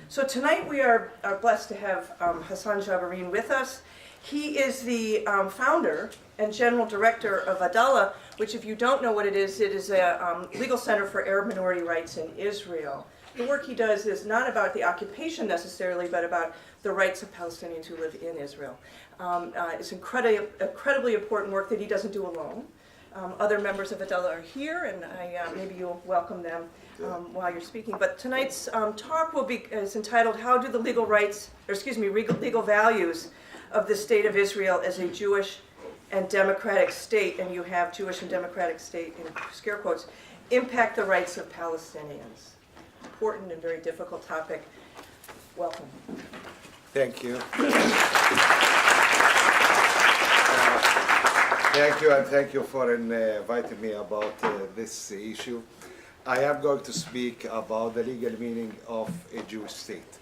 So tonight we are blessed to have Hassan Jabareen with us. He is the founder and general director of Adalah, which, if you don't know what it is a legal center for Arab minority rights in Israel. The work he does is not about the occupation necessarily, but about the rights of Palestinians who live in Israel. It's incredibly important work that he doesn't do alone. Other members of Adalah are here, and maybe you'll welcome them while you're speaking. But tonight's talk is entitled, "How do the legal values of the state of Israel as a Jewish and democratic state," and you have Jewish and democratic state in scare quotes, "impact the rights of Palestinians?" Important and very difficult topic. Welcome. Thank you. Thank you, and thank you for inviting me about this issue. I am going to speak about the legal meaning of a Jewish state,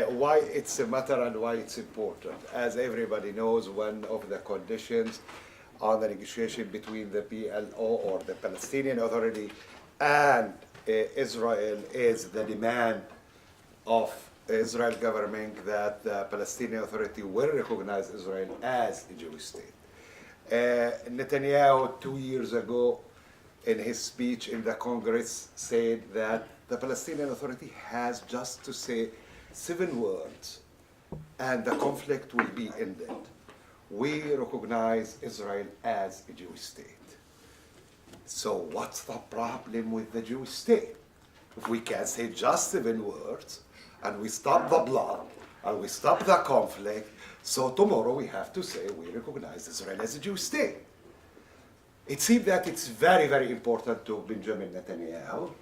why it's a matter and why it's important. As everybody knows, one of the conditions on the negotiation between the PLO, or the Palestinian Authority, and Israel is the demand of Israel government that the Palestinian Authority will recognize Israel as a Jewish state. Netanyahu 2 years ago in his speech in the Congress said that the Palestinian Authority has just to say 7 words and the conflict will be ended. We recognize Israel as a Jewish state. So what's the problem with the Jewish state? If we can say just 7 words and we stop the blood and we stop the conflict, so tomorrow we have to say we recognize Israel as a Jewish state. It seems that it's very, very important to Benjamin Netanyahu,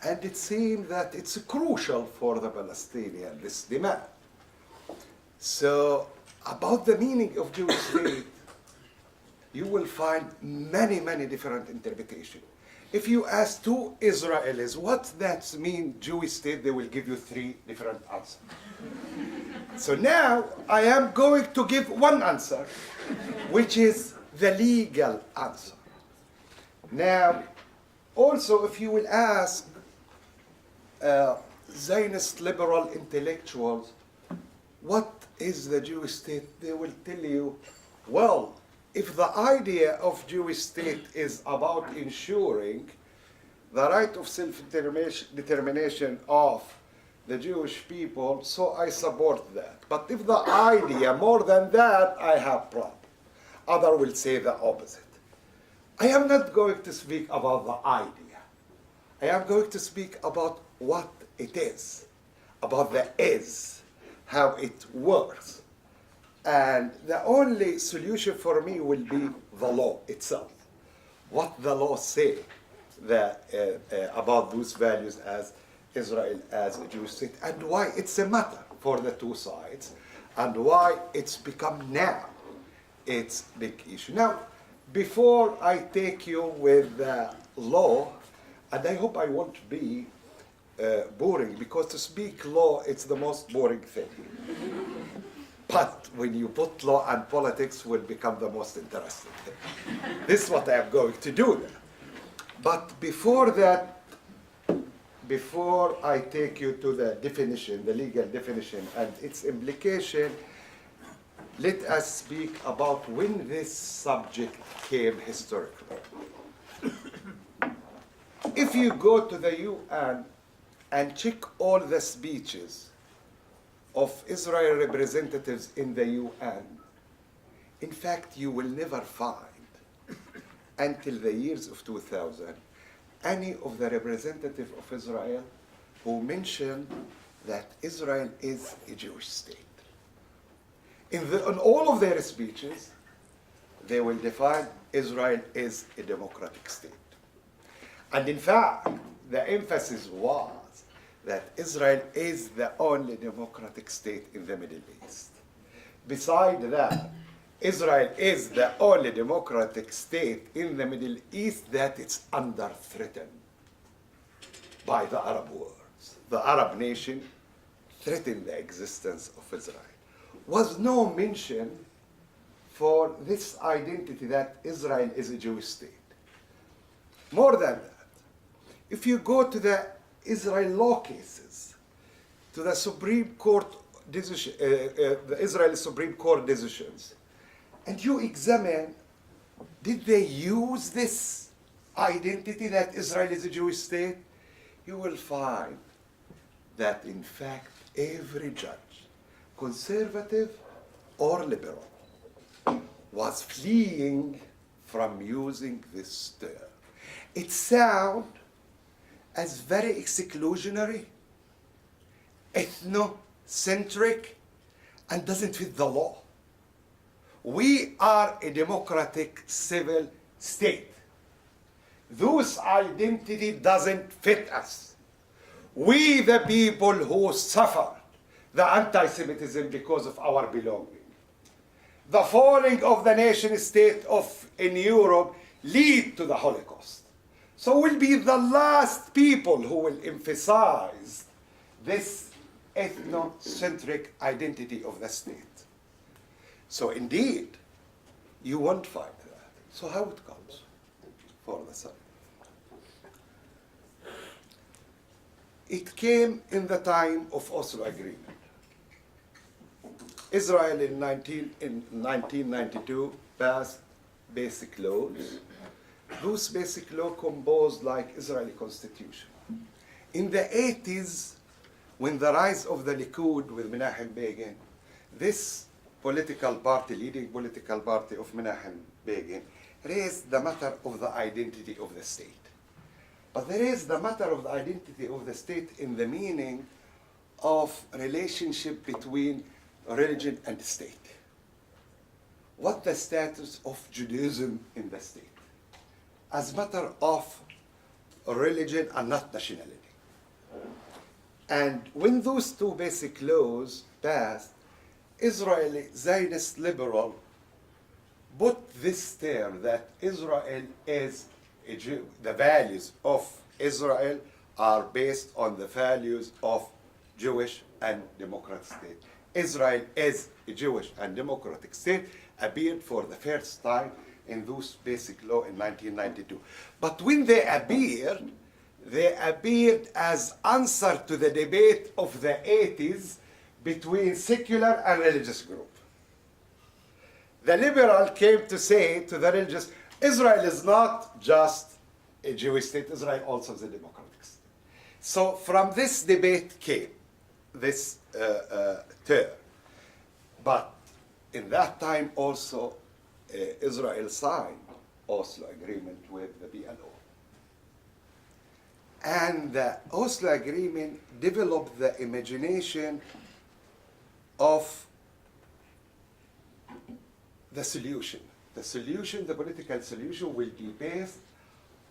and it seems that it's crucial for the Palestinian, this demand. So about the meaning of Jewish state, you will find many, many different interpretations. If you ask 2 Israelis what that means Jewish state, they will give you 3 different answers. So now I am going to give one answer, which is the legal answer. Now, also if you will ask Zionist liberal intellectuals, what is the Jewish state? They will tell you, well, if the idea of Jewish state is about ensuring the right of self-determination of the Jewish people, so I support that. But if the idea more than that, I have problem. Others will say the opposite. I am not going to speak about the idea. I am going to speak about what it is, about the is, how it works. And the only solution for me will be the law itself. What the law say about those values as Israel as a Jewish state, and why it's a matter for the 2 sides, and why it's become now it's big issue. Now, before I take you with the law, and I hope I won't be boring, because to speak law, it's the most boring thing. But when you put law and politics, will become the most interesting thing. This is what I am going to do there. But before that, before I take you to the definition, the legal definition and its implication, let us speak about when this subject came historically. If you go to the UN and check all the speeches of Israel representatives in the UN, in fact, you will never find, until the years of 2000, any of the representatives of Israel who mentioned that Israel is a Jewish state. In all of their speeches, they will define Israel is a democratic state. And in fact, the emphasis was that Israel is the only democratic state in the Middle East. Besides that, Israel is the only democratic state in the Middle East that it's under threatened by the Arab world. The Arab nation threatened the existence of Israel. Was no mention for this identity that Israel is a Jewish state. More than that, if you go to the Israel law cases, to the Supreme Court decision, the Israeli Supreme Court decisions, and you examine, did they use this identity that Israel is a Jewish state? You will find that in fact every judge, conservative or liberal, was fleeing from using this term. It sounds as very exclusionary, ethnocentric, and doesn't fit the law. We are a democratic civil state. This identity doesn't fit us. We, the people who suffer the anti-Semitism because of our belonging. The falling of the nation state in Europe lead to the Holocaust. So we'll be the last people who will emphasize this ethnocentric identity of the state. So indeed, you won't find that. So how it comes for the sun? It came in the time of Oslo Agreement. Israel in 1992 passed basic laws. Those basic laws composed like Israeli constitution. In the 80s, when the rise of the Likud with Menachem Begin, this political party, leading political party of Menachem Begin, raised the matter of the identity of the state. But they raised the matter of the identity of the state in the meaning of relationship between religion and state. What the status of Judaism in the state? As matter of religion and not nationality. And when those two basic laws passed, Israeli Zionist liberal put this term that Israel is a Jew. The values of Israel are based on the values of Jewish and democratic state. Israel is a Jewish and democratic state appeared for the first time in those basic law in 1992. But when they appeared as answer to the debate of the 80s between secular and religious group. The liberal came to say to the religious, Israel is not just a Jewish state, Israel also is a democratic state. So from this debate came this term. But in that time also, Israel signed Oslo Agreement with the PLO. And the Oslo Agreement developed the imagination of the solution. The solution, the political solution, will be based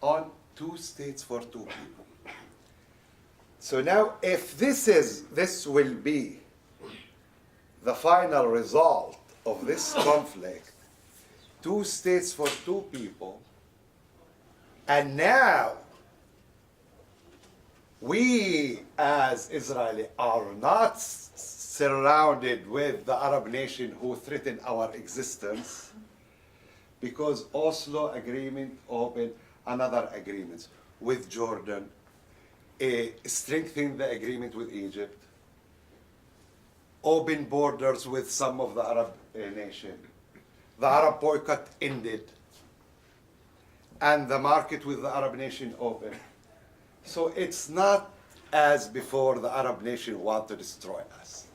on two states for two people. So now, if this will be the final result of this conflict, two states for two people, and now we as Israeli are not surrounded with the Arab nation who threaten our existence, because Oslo Agreement opened another agreements with Jordan, strengthening the agreement with Egypt, open borders with some of the Arab nations. The Arab boycott ended, and the market with the Arab nation opened. So it's not as before the Arab nation want to destroy us.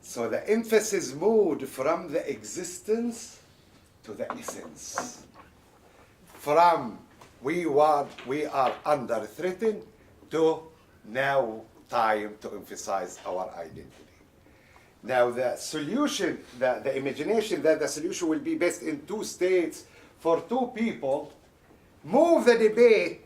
So the emphasis moved from the existence to the essence. From we are under threatened to now time to emphasize our identity. Now the solution, the imagination that the solution will be based in two states for two people, move the debate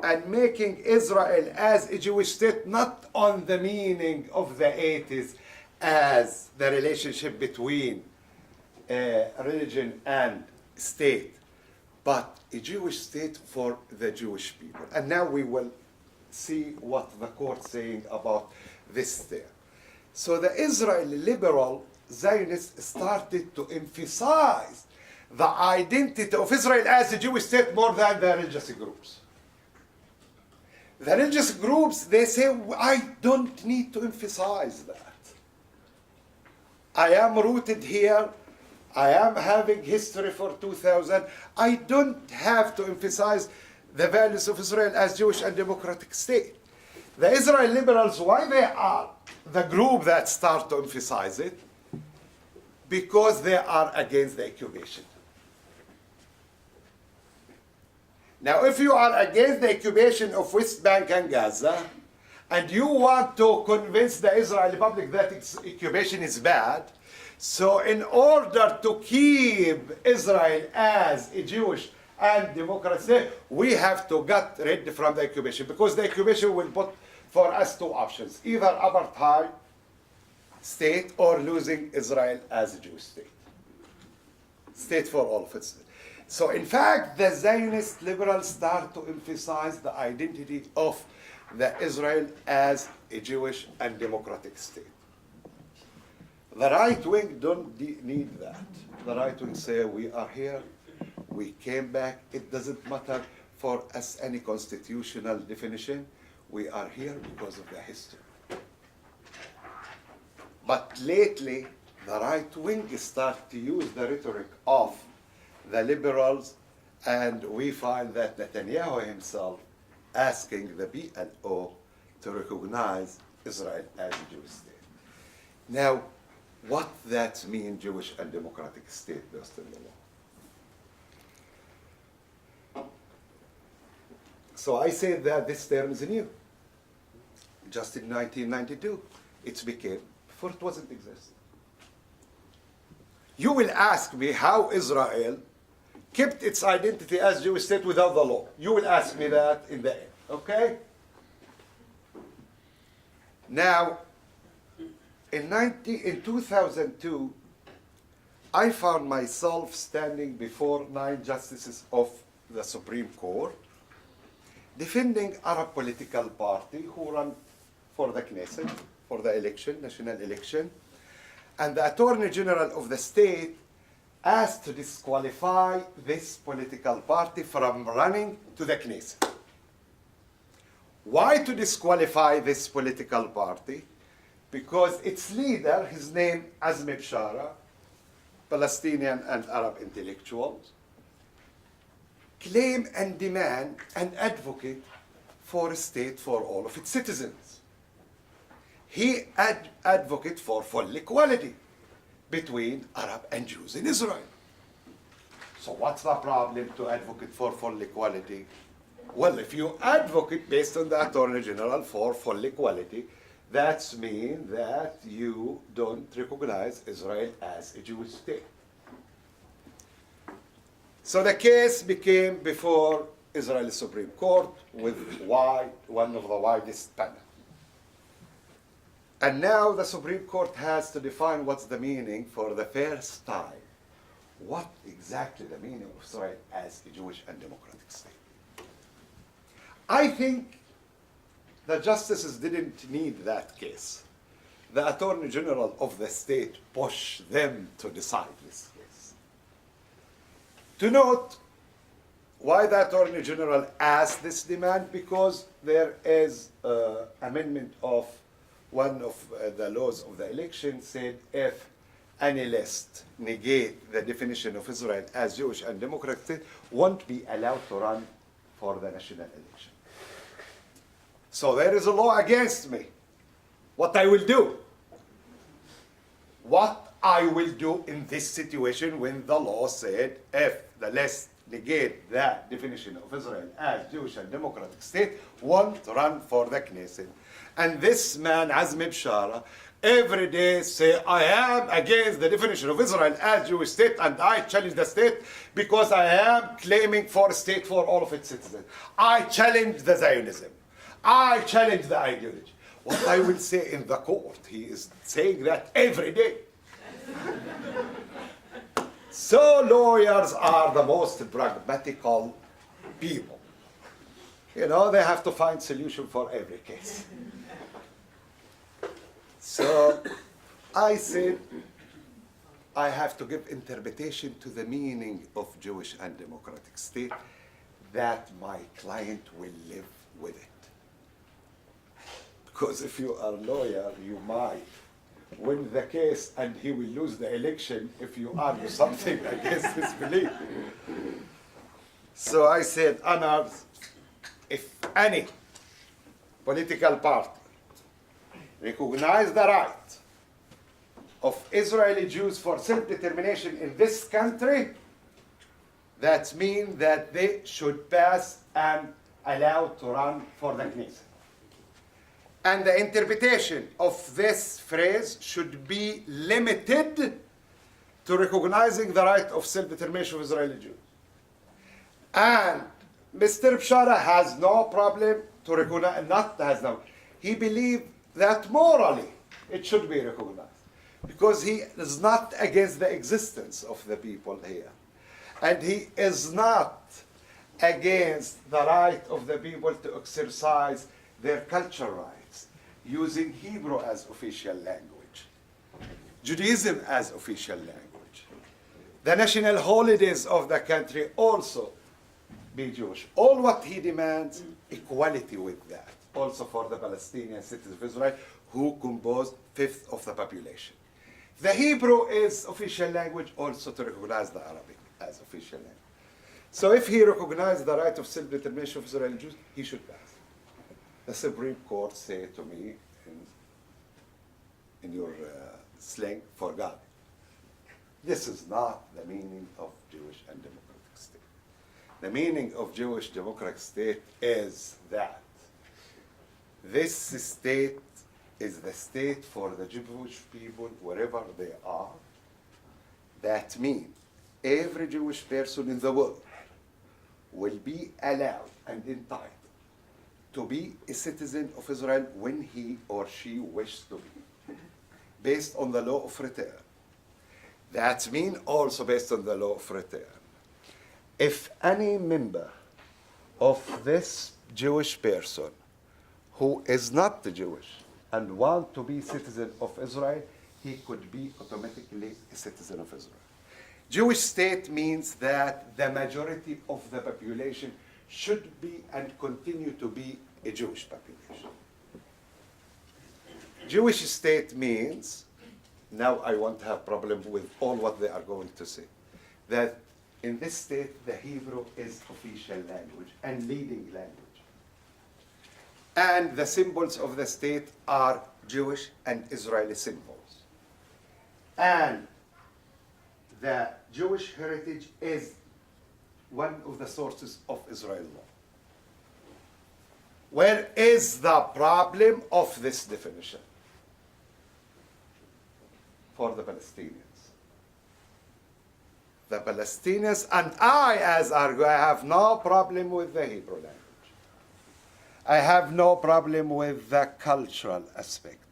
and making Israel as a Jewish state not on the meaning of the 80s as the relationship between religion and state, but a Jewish state for the Jewish people. And now we will see what the court saying about this there. So the Israeli liberal Zionists started to emphasize the identity of Israel as a Jewish state more than the religious groups. The religious groups, they say, I don't need to emphasize that. I am rooted here. I am having history for 2000. I don't have to emphasize the values of Israel as Jewish and democratic state. The Israel liberals, why they are the group that start to emphasize it? Because they are against the occupation. Now, if you are against the occupation of West Bank and Gaza, and you want to convince the Israeli public that its occupation is bad, so in order to keep Israel as a Jewish and democratic state, we have to get rid from the occupation, because the occupation will put for us two options: either apartheid state or losing Israel as a Jewish state. State for all of its. So in fact, the Zionist liberals start to emphasize the identity of the Israel as a Jewish and democratic state. The right wing don't need that. The right wing say, we are here, we came back, it doesn't matter for us any constitutional definition, we are here because of the history. But lately, the right wing start to use the rhetoric of the liberals, and we find that Netanyahu himself asking the PLO to recognize Israel as a Jewish state. Now, what that means, Jewish and democratic state based on the law? So I say that this term is new. Just in 1992, it became, before it wasn't exist. You will ask me how Israel kept its identity as Jewish state without the law. You will ask me that in the end, okay? Now, in 2002, I found myself standing before 9 justices of the Supreme Court, defending Arab political party who run for the Knesset, for the election, national election, and the Attorney General of the state asked to disqualify this political party from running to the Knesset. Why to disqualify this political party? Because its leader, his name Azmi Bishara, Palestinian and Arab intellectuals, claim and demand and advocate for a state for all of its citizens. He advocate for full equality between Arab and Jews in Israel. So what's the problem to advocate for full equality? Well, if you advocate based on the Attorney General for full equality, that means that you don't recognize Israel as a Jewish state. So the case became before Israeli Supreme Court with one of the widest panel. And now the Supreme Court has to define what's the meaning for the first time. What exactly the meaning of Israel as a Jewish and democratic state? I think the justices didn't need that case. The Attorney General of the state pushed them to decide this case. To note why the Attorney General asked this demand, because there is an amendment of one of the laws of the election said if any list negate the definition of Israel as Jewish and democratic, won't be allowed to run for the national election. So there is a law against me. What I will do? What I will do in this situation when the law said if the list negate the definition of Israel as Jewish and democratic state, won't run for the Knesset. And this man, Azmi Bishara, every day say, I am against the definition of Israel as Jewish state, and I challenge the state because I am claiming for a state for all of its citizens. I challenge the Zionism. I challenge the ideology. What I will say in the court, he is saying that every day. So lawyers are the most pragmatical people. You know, they have to find solution for every case. So I said, I have to give interpretation to the meaning of Jewish and democratic state that my client will live with it. Because if you are a lawyer, you might win the case and he will lose the election if you argue something against his belief. So I said, honors, if any political party recognize the right of Israeli Jews for self-determination in this country, that means that they should pass and allowed to run for the Knesset. And the interpretation of this phrase should be limited to recognizing the right of self-determination of Israeli Jews. And Mr. Bshara has no problem to recognize, not has no, he believes that morally it should be recognized. Because he is not against the existence of the people here. And he is not against the right of the people to exercise their cultural rights, using Hebrew as official language, Judaism as official language. The national holidays of the country also be Jewish. All what he demands, equality with that, also for the Palestinian citizens of Israel, who compose 1/5 of the population. The Hebrew is official language, also to recognize the Arabic as official language. So if he recognizes the right of self-determination of Israeli Jews, he should pass. The Supreme Court said to me, in your slang, for God, this is not the meaning of Jewish and democratic state. The meaning of Jewish democratic state is that this state is the state for the Jewish people wherever they are. That means every Jewish person in the world will be allowed and entitled to be a citizen of Israel when he or she wishes to be, based on the law of return. That means also based on the law of return. If any member of this Jewish person who is not Jewish and want to be citizen of Israel, he could be automatically a citizen of Israel. Jewish state means that the majority of the population should be and continue to be a Jewish population. Jewish state means, now I won't have problem with all what they are going to say, that in this state the Hebrew is official language and leading language. And the symbols of the state are Jewish and Israeli symbols. And the Jewish heritage is one of the sources of Israel law. Where is the problem of this definition for the Palestinians? The Palestinians, and I as argue, I have no problem with the Hebrew language. I have no problem with the cultural aspect,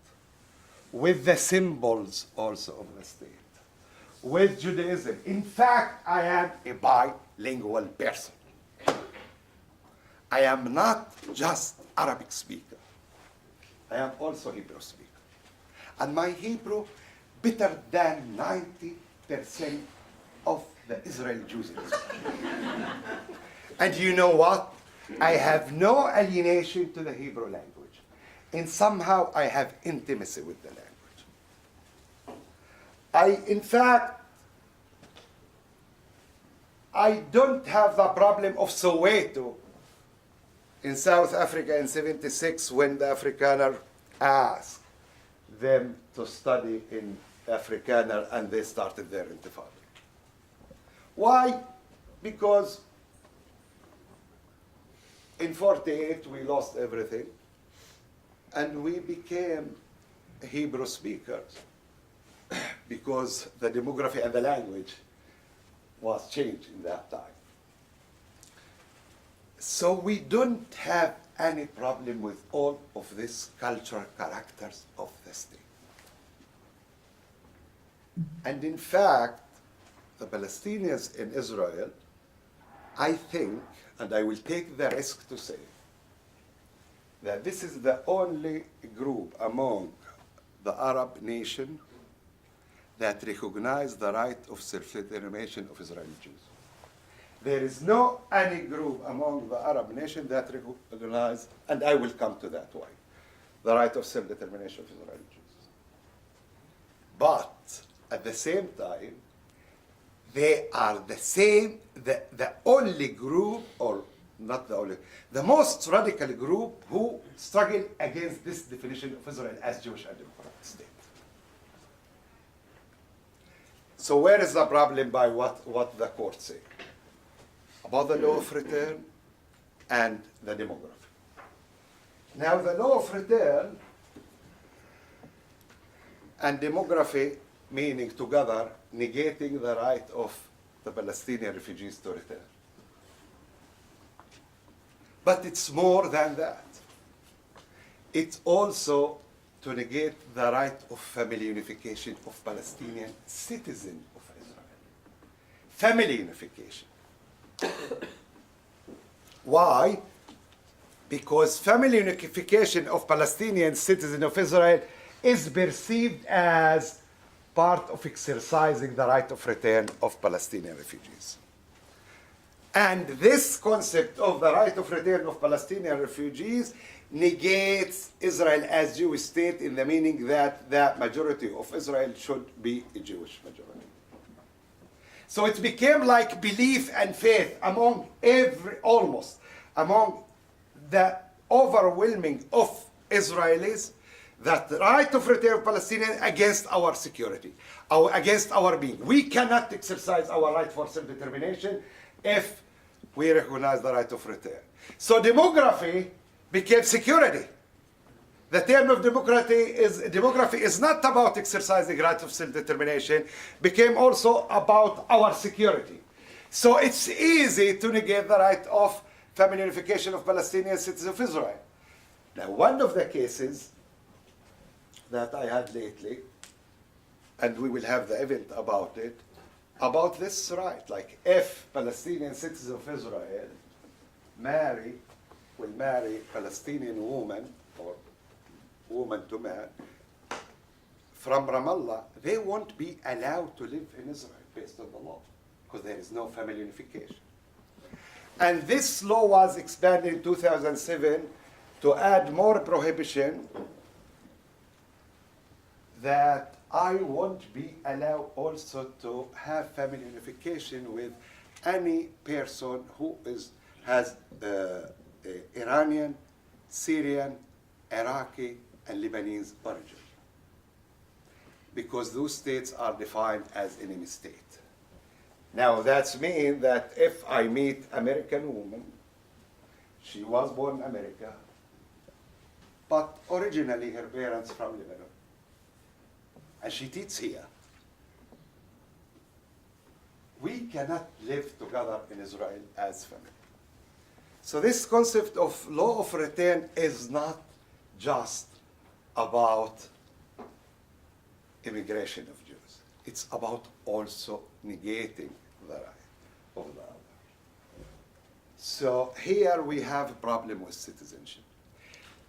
with the symbols also of the state, with Judaism. In fact, I am a bilingual person. I am not just Arabic speaker. I am also Hebrew speaker. And my Hebrew better than 90% of the Israeli Jews in Israel. And you know what? I have no alienation to the Hebrew language. And somehow I have intimacy with the language. In fact, I don't have the problem of Soweto in South Africa in '76 when the Afrikaner asked them to study in Afrikaner and they started their intifada. Why? Because in '48 we lost everything and we became Hebrew speakers because the demography and the language was changed in that time. So we don't have any problem with all of these cultural characters of the state. And in fact, the Palestinians in Israel, I think, and I will take the risk to say, that this is the only group among the Arab nation that recognize the right of self-determination of Israeli Jews. There is no any group among the Arab nation that recognize, and I will come to that why, the right of self-determination of Israeli Jews. But at the same time, they are the only group, or not the only, the most radical group who struggle against this definition of Israel as Jewish and democratic state. So where is the problem by what the court say? About the law of return and the demography. Now the law of return and demography, meaning together, negating the right of the Palestinian refugees to return. But it's more than that. It's also to negate the right of family unification of Palestinian citizens of Israel. Family unification. Why? Because family unification of Palestinian citizens of Israel is perceived as part of exercising the right of return of Palestinian refugees. And this concept of the right of return of Palestinian refugees negates Israel as Jewish state in the meaning that the majority of Israel should be a Jewish majority. So it became like belief and faith among among the overwhelming of Israelis, that the right of return of Palestinians against our security, against our being. We cannot exercise our right for self-determination if we recognize the right of return. So demography became security. The term of demography is not about exercising right of self-determination, became also about our security. So it's easy to negate the right of family unification of Palestinian citizens of Israel. Now, one of the cases that I had lately, and we will have the event about it, about this right, like if Palestinian citizens of Israel will marry Palestinian woman or woman to man from Ramallah, they won't be allowed to live in Israel based on the law because there is no family unification. And this law was expanded in 2007 to add more prohibition that I won't be allowed also to have family unification with any person who has Iranian, Syrian, Iraqi, and Lebanese origin, because those states are defined as enemy state. Now that means that if I meet American woman, she was born in America, but originally her parents from Lebanon, and she teaches here. We cannot live together in Israel as family. So this concept of law of return is not just about immigration of Jews. It's about also negating the right of the other. So here we have a problem with citizenship.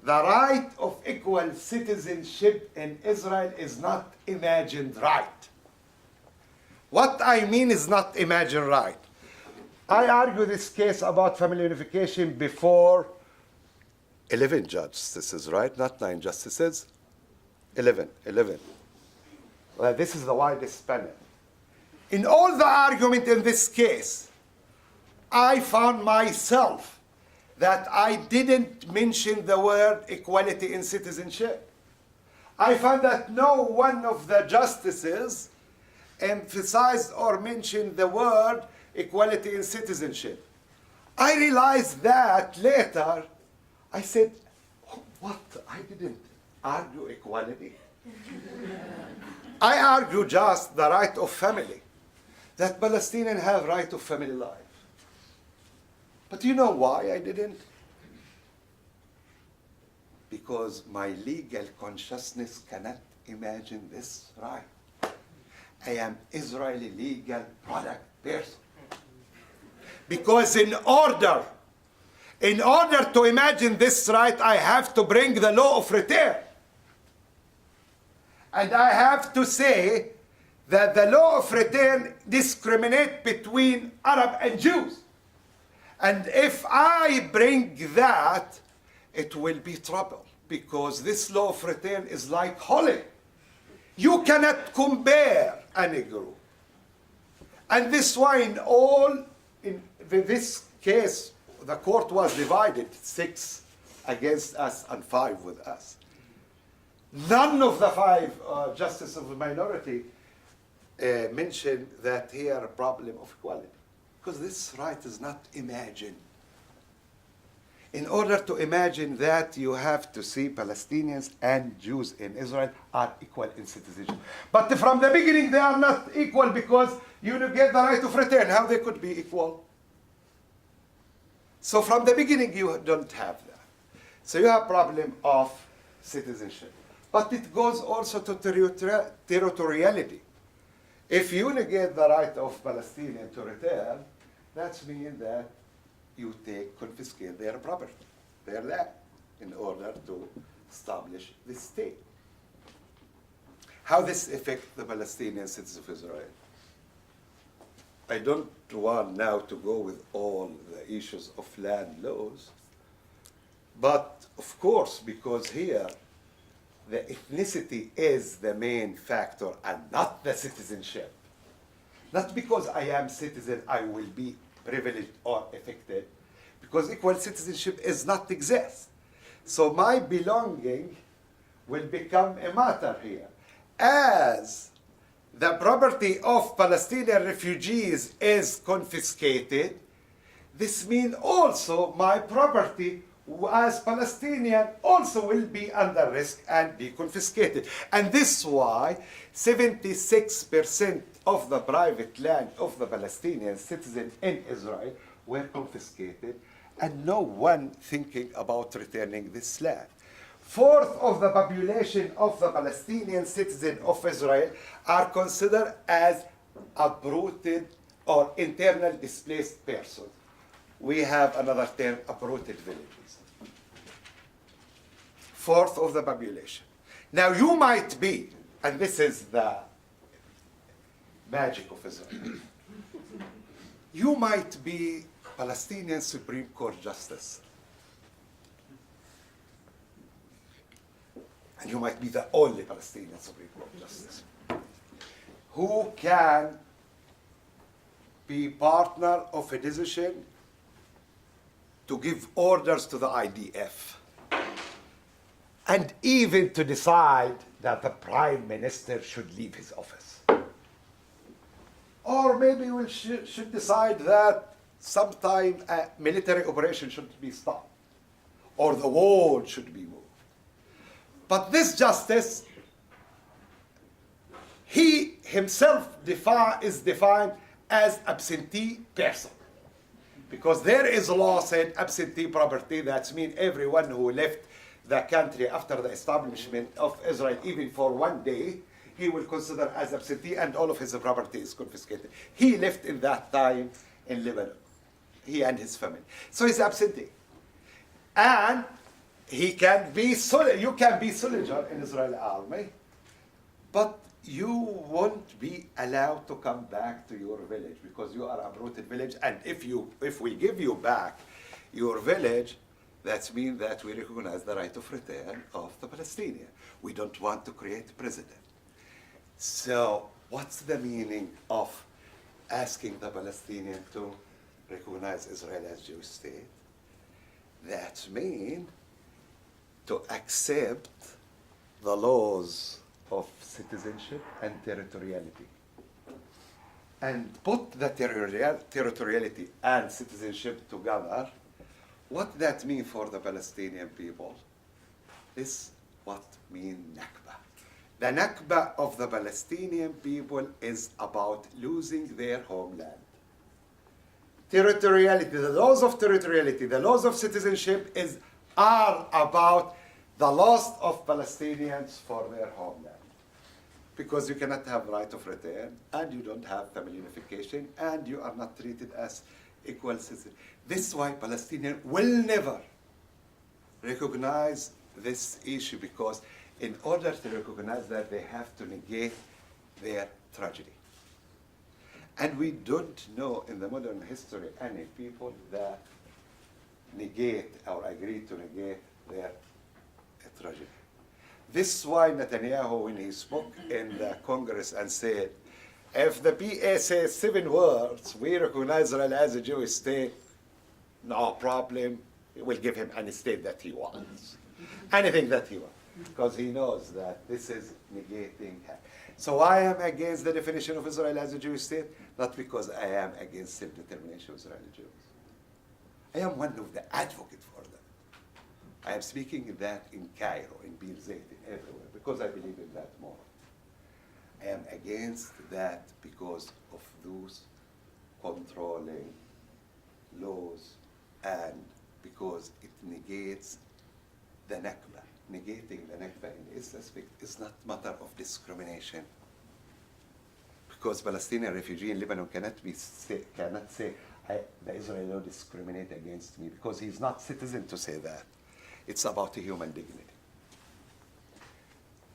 The right of equal citizenship in Israel is not imagined right. What I mean is not imagined right. I argue this case about family unification before 11 justices, right? Not 9 justices. 11. Well, this is the widest panel. In all the argument in this case, I found myself that I didn't mention the word equality in citizenship. I found that no one of the justices emphasized or mentioned the word equality in citizenship. I realized that later. I said, what? I didn't argue equality. I argue just the right of family, that Palestinians have right of family life. But you know why I didn't? Because my legal consciousness cannot imagine this right. I am Israeli legal product person. Because in order to imagine this right, I have to bring the law of return. And I have to say that the law of return discriminates between Arab and Jews. And if I bring that, it will be trouble. because this law of return is like holy. You cannot compare any group. And this why in this case, the court was divided, 6 against us and 5 with us. None of the 5 justices of the minority mentioned that here a problem of equality, because this right is not imagined. In order to imagine that, you have to see Palestinians and Jews in Israel are equal in citizenship. But from the beginning, they are not equal, because you get the right of return. How they could be equal? So from the beginning, you don't have that. So you have problem of citizenship. But it goes also to territoriality. If you negate the right of Palestinians to return, that means that you confiscate their property, their land, in order to establish the state. How this affects the Palestinian citizens of Israel? I don't want now to go with all the issues of land laws, but of course, because here the ethnicity is the main factor and not the citizenship. Not because I am citizen, I will be privileged or affected, because equal citizenship is not exist. So my belonging will become a matter here. As the property of Palestinian refugees is confiscated, this means also my property as Palestinian also will be under risk and be confiscated. And this is why 76% of the private land of the Palestinian citizens in Israel were confiscated, and no one thinking about returning this land. 1/4 of the population of the Palestinian citizens of Israel are considered as uprooted or internal displaced persons. We have another term, uprooted villages. 1/4 of the population. Now you might be, and this is the magic of Israel, you might be Palestinian Supreme Court Justice. And you might be the only Palestinian Supreme Court Justice who can be partner of a decision to give orders to the IDF, and even to decide that the Prime Minister should leave his office. Or maybe we should decide that sometime a military operation should be stopped, or the wall should be moved. But this justice, he himself is defined as absentee person. Because there is a law saying absentee property, that means everyone who left the country after the establishment of Israel, even for 1 day, he will consider as absentee, and all of his property is confiscated. He left in that time in Lebanon, he and his family. So he's absentee. And he can be, you can be soldier in Israeli army, but you won't be allowed to come back to your village, because you are uprooted village. And if we give you back your village, that means that we recognize the right of return of the Palestinian. We don't want to create president. So what's the meaning of asking the Palestinian to recognize Israel as Jewish state? That means to accept the laws of citizenship and territoriality, and put the territoriality and citizenship together. What that means for the Palestinian people is what means Nakba. The Nakba of the Palestinian people is about losing their homeland. Territoriality, the laws of territoriality, the laws of citizenship are about the loss of Palestinians for their homeland. Because you cannot have right of return, and you don't have family unification, and you are not treated as equal citizens. This is why Palestinians will never recognize this issue, because in order to recognize that, they have to negate their tragedy. And we don't know in the modern history any people that negate or agree to negate their tragedy. This is why Netanyahu, when he spoke in the Congress and said, if the PA says 7 words, we recognize Israel as a Jewish state, no problem, we'll give him any state that he wants. Anything that he wants. Because he knows that this is negating him. So I am against the definition of Israel as a Jewish state, not because I am against self-determination of Israeli Jews. I am one of the advocates for that. I am speaking that in Cairo, in Bir Zayt, everywhere, because I believe in that more. I am against that because of those controlling laws and because it negates the Nakba. Negating the Nakba in this aspect is not a matter of discrimination. Because Palestinian refugee in Lebanon cannot say, the Israelis don't discriminate against me, because he's not citizen to say that. It's about human dignity.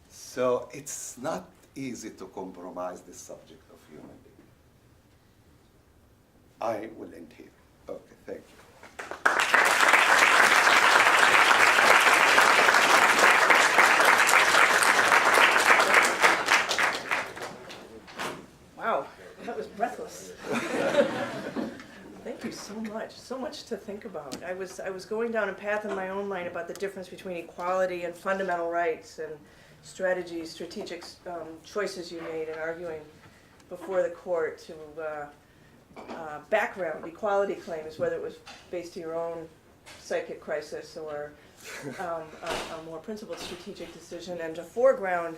So it's not easy to compromise the subject of human dignity. I will end here. Okay, thank you. Wow, that was breathless. Thank you so much to think about. I was going down a path in my own mind about the difference between equality and fundamental rights and strategic choices you made in arguing before the court to background equality claims, whether it was based on your own psychic crisis or a more principled strategic decision, and to foreground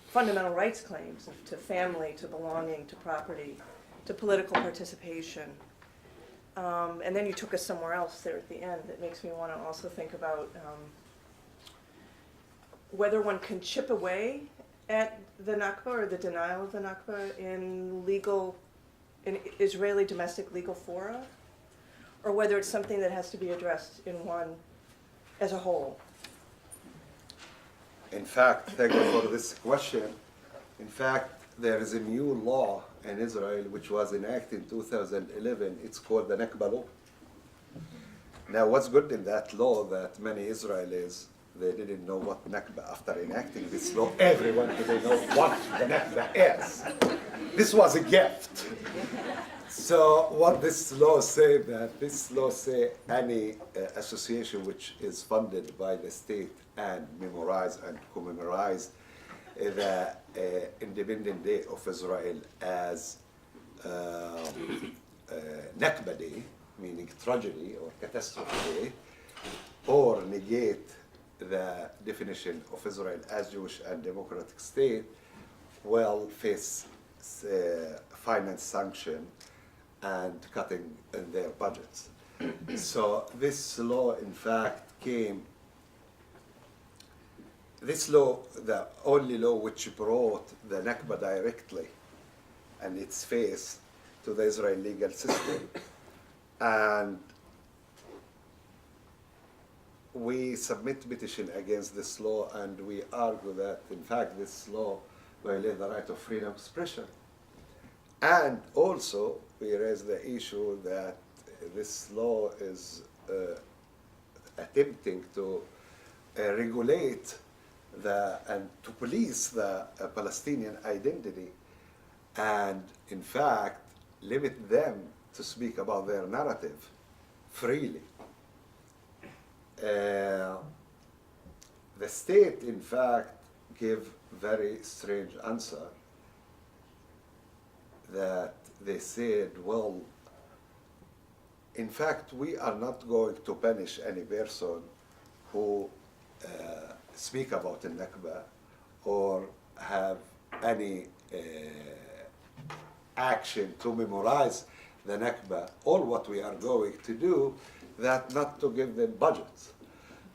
fundamental rights claims to family, to belonging, to property, to political participation. And then you took us somewhere else there at the end that makes me want to also think about whether one can chip away at the Nakba or the denial of the Nakba in Israeli domestic legal fora, or whether it's something that has to be addressed in one as a whole. In fact, thank you for this question. In fact, there is a new law in Israel which was enacted in 2011. It's called the Nakba law. Now, what's good in that law that many Israelis, they didn't know what Nakba. After enacting this law, everyone didn't know what the Nakba is. This was a gift. So what this law say, that this law say any association which is funded by the state and memorize and commemorize the Independent Day of Israel as Nakba Day, meaning tragedy or catastrophe day, or negate the definition of Israel as Jewish and democratic state, will face finance sanction and cutting in their budgets. So this law, in fact, this law, the only law which brought the Nakba directly and its face to the Israeli legal system. And we submit petition against this law, and we argue that, in fact, this law violates the right of freedom of expression. And also, we raise the issue that this law is attempting to regulate and to police the Palestinian identity, and in fact limit them to speak about their narrative freely. The state, in fact, gave very strange answer that they said, well, in fact, we are not going to punish any person who speak about the Nakba or have any action to memorize the Nakba. All what we are going to do, that not to give them budgets,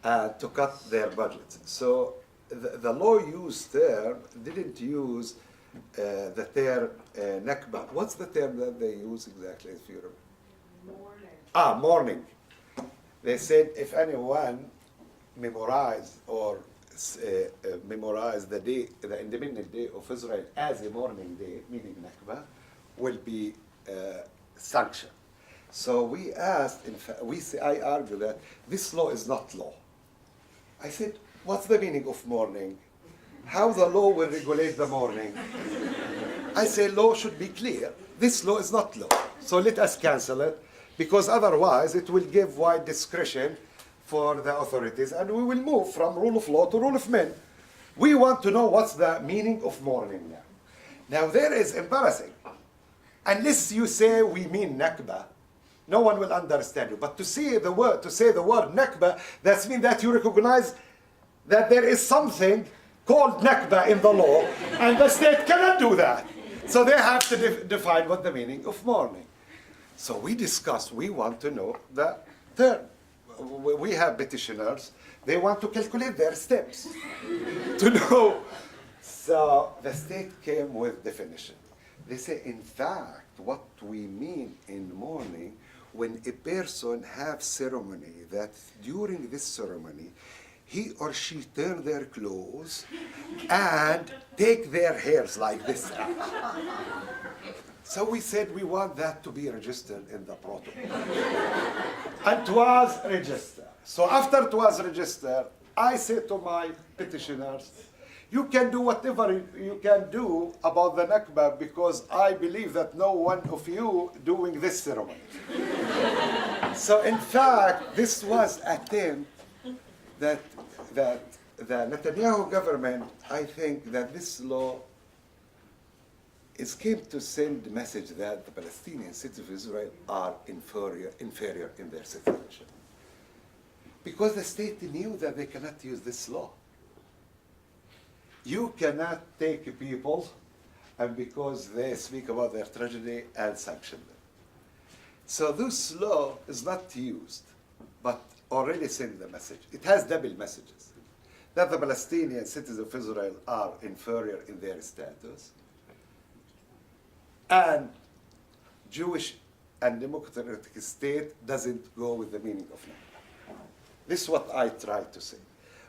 to cut their budgets. So the law used there didn't use the term Nakba. What's the term that they use exactly, if you remember? Mourning. They said if anyone memorize or memorize the day, the Independent Day of Israel as a mourning day, meaning Nakba, will be sanctioned. So we asked, in fact, I argue that this law is not law. I said, what's the meaning of mourning? How the law will regulate the mourning? I say law should be clear. This law is not law. So let us cancel it, because otherwise it will give wide discretion for the authorities, and we will move from rule of law to rule of men. We want to know what's the meaning of mourning now. Now there is embarrassing. Unless you say we mean Nakba, no one will understand you. But to say the word Nakba, that means that you recognize that there is something called Nakba in the law, and the state cannot do that. So they have to define what the meaning of mourning. So we discussed, we want to know the term. We have petitioners, they want to calculate their steps to know. So the state came with definition. They say, in fact, what we mean in mourning, when a person have ceremony, that during this ceremony, he or she turn their clothes and take their hairs like this. So we said we want that to be registered in the protocol. And it was registered. So after it was registered, I said to my petitioners, you can do whatever you can do about the Nakba, because I believe that no one of you doing this ceremony. So in fact, this was attempt that the Netanyahu government, I think that this law came to send the message that the Palestinian citizens of Israel are inferior in their citizenship. Because the state knew that they cannot use this law. You cannot take people, and because they speak about their tragedy, and sanction them. So this law is not used, but already send the message. It has double messages. That the Palestinian citizens of Israel are inferior in their status, and Jewish and democratic state doesn't go with the meaning of Nakba. This is what I try to say.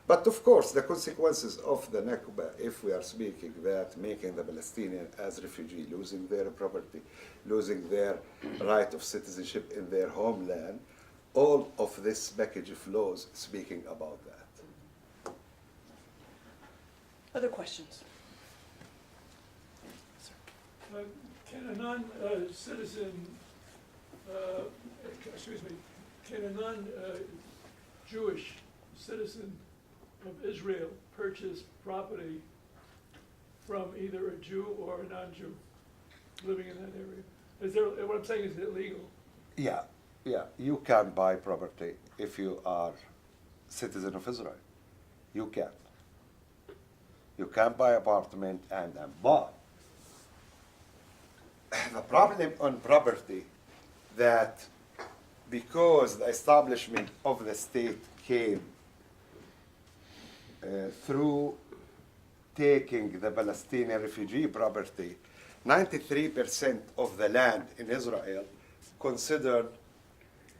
But of course, the consequences of the Nakba, if we are speaking that making the Palestinian as refugee, losing their property, losing their right of citizenship in their homeland, all of this package of laws speaking about that. Other questions? Can a non-citizen, can a non-Jewish citizen of Israel purchase property from either a Jew or a non-Jew living in that area? Is there, what I'm saying is it legal? Yeah, you can buy property if you are citizen of Israel. You can. You can buy apartment and buy. The problem on property that because the establishment of the state came through taking the Palestinian refugee property, 93% of the land in Israel considered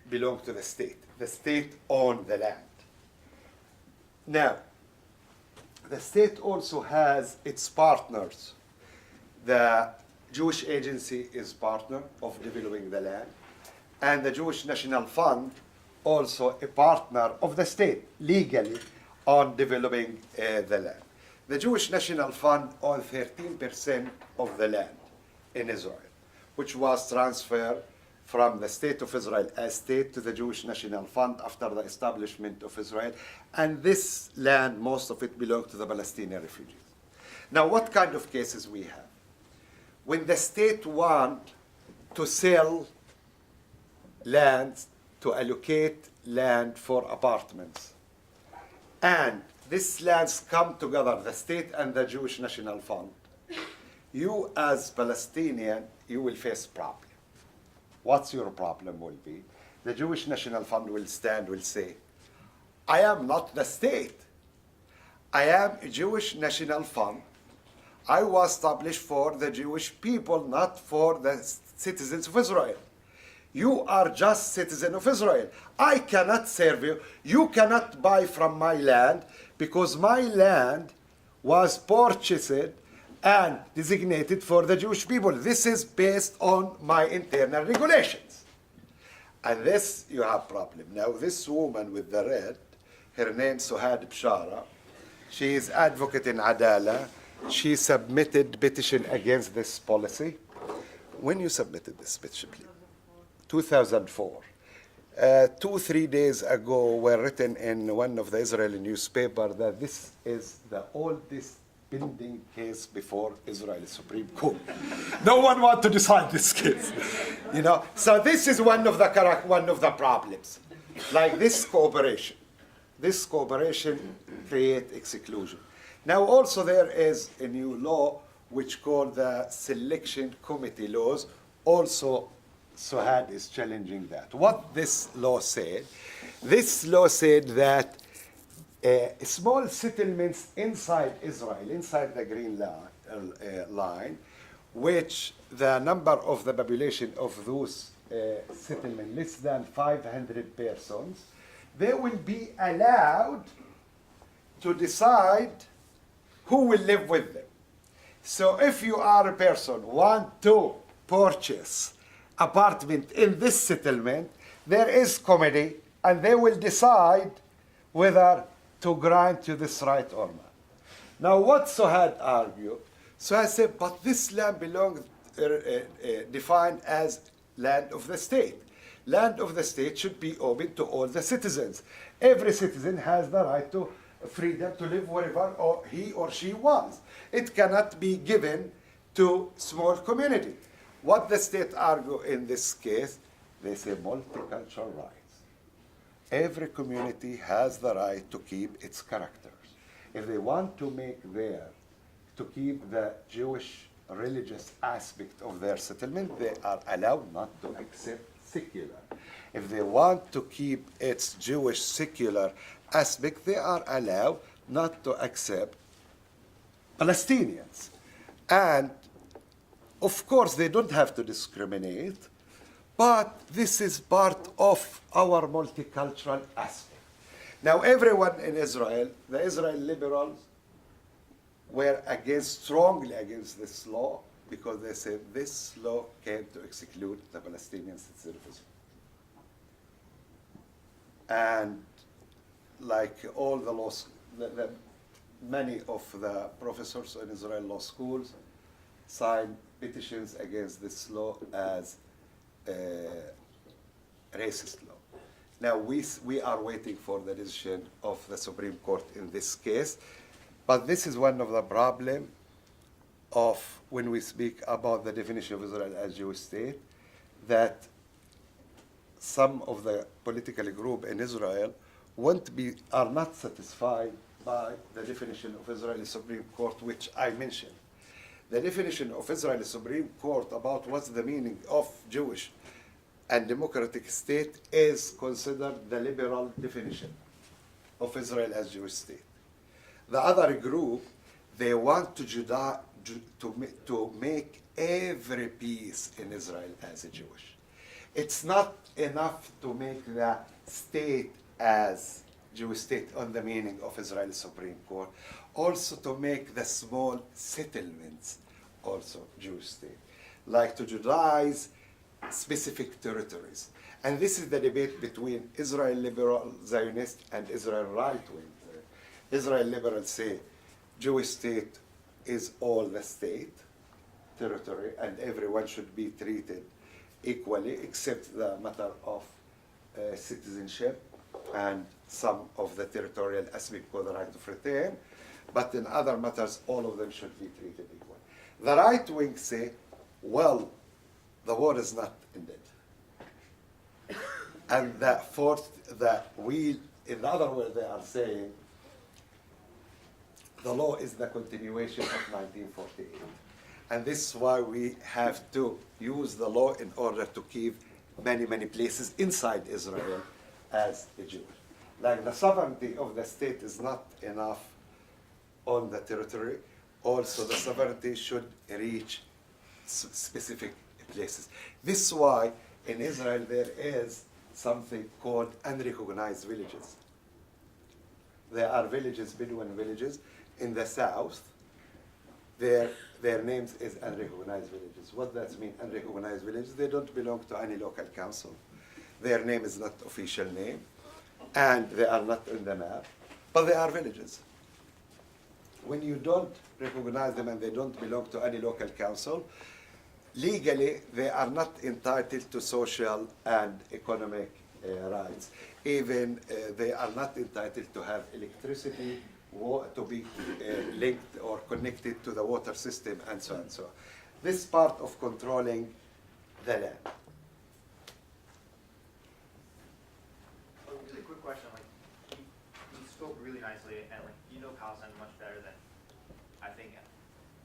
belong to the state. The state owned the land. Now, the state also has its partners. The Jewish Agency is partner of developing the land, and the Jewish National Fund also a partner of the state legally on developing the land. The Jewish National Fund owns 13% of the land in Israel, which was transferred from the state of Israel as state to the Jewish National Fund after the establishment of Israel. And this land, most of it belongs to the Palestinian refugees. Now, what kind of cases we have? When the state want to sell land, to allocate land for apartments, and these lands come together, the state and the Jewish National Fund, you as Palestinian, you will face problem. What's your problem will be? The Jewish National Fund will stand, will say, I am not the state. I am a Jewish National Fund. I was established for the Jewish people, not for the citizens of Israel. You are just citizen of Israel. I cannot serve you. You cannot buy from my land because my land was purchased and designated for the Jewish people. This is based on my internal regulations. And this, you have problem. Now, this woman with the red, Her name Suhad Bshara. She is advocate in Adala. She submitted petition against this policy. When you submitted this petition, please? 2004. 2-3 days ago were written in one of the Israeli newspaper that this is the oldest pending case before Israeli Supreme Court. No one want to decide this case, you know. So this is one of the problems. Like this cooperation create exclusion. Now also there is a new law which called the selection committee laws. Also Suhad is challenging that. What this law said that small settlements inside Israel, inside the green line, which the number of the population of those settlements less than 500 persons, they will be allowed to decide who will live with them. So if you are a person want to purchase apartment in this settlement, there is committee and they will decide whether to grant you this right or not. Now what Suhad argued, Suhad said, but this land belongs, defined as land of the state. Land of the state should be open to all the citizens. Every citizen has the right to freedom to live wherever he or she wants. It cannot be given to small community. What the state argue in this case, they say multicultural rights. Every community has the right to keep its characters. If they want to keep the Jewish religious aspect of their settlement, they are allowed not to accept secular. If they want to keep its Jewish secular aspect, they are allowed not to accept Palestinians. And of course, they don't have to discriminate, but this is part of our multicultural aspect. Now, everyone in Israel, the Israeli liberals, were strongly against this law because they said this law came to exclude the Palestinian citizenship. And like all the laws, many of the professors in Israel law schools signed petitions against this law as a racist law. Now we are waiting for the decision of the Supreme Court in this case, but this is one of the problems of when we speak about the definition of Israel as Jewish state, that some of the political group in Israel are not satisfied by the definition of Israeli Supreme Court, which I mentioned. The definition of Israeli Supreme Court about what's the meaning of Jewish and democratic state is considered the liberal definition of Israel as Jewish state. The other group, they want to make every piece in Israel as a Jewish. It's not enough to make the state as Jewish state on the meaning of Israeli Supreme Court, also to make the small settlements also Jewish state, like to Judaize specific territories. And this is the debate between Israel liberal Zionists and Israel right-wing. Israel liberals say Jewish state is all the state territory and everyone should be treated equally except the matter of citizenship and some of the territorial aspect called the right of return, but in other matters all of them should be treated equally. The right wing say, well, the war is not ended. And in other words, they are saying the law is the continuation of 1948. And this is why we have to use the law in order to keep many, many places inside Israel as a Jew. Like the sovereignty of the state is not enough on the territory. Also, the sovereignty should reach specific places. This is why in Israel there is something called unrecognized villages. There are villages, Bedouin villages, in the south. Their names is unrecognized villages. What does mean, unrecognized villages? They don't belong to any local council. Their name is not official name. and they are not in the map, but they are villages. When you don't recognize them and they don't belong to any local council, legally they are not entitled to social and economic rights. Even they are not entitled to have electricity, to be linked or connected to the water system, and so on and so on. This part of controlling the land. A really quick question, like, you spoke really nicely, and like, you know Hassan much better than I think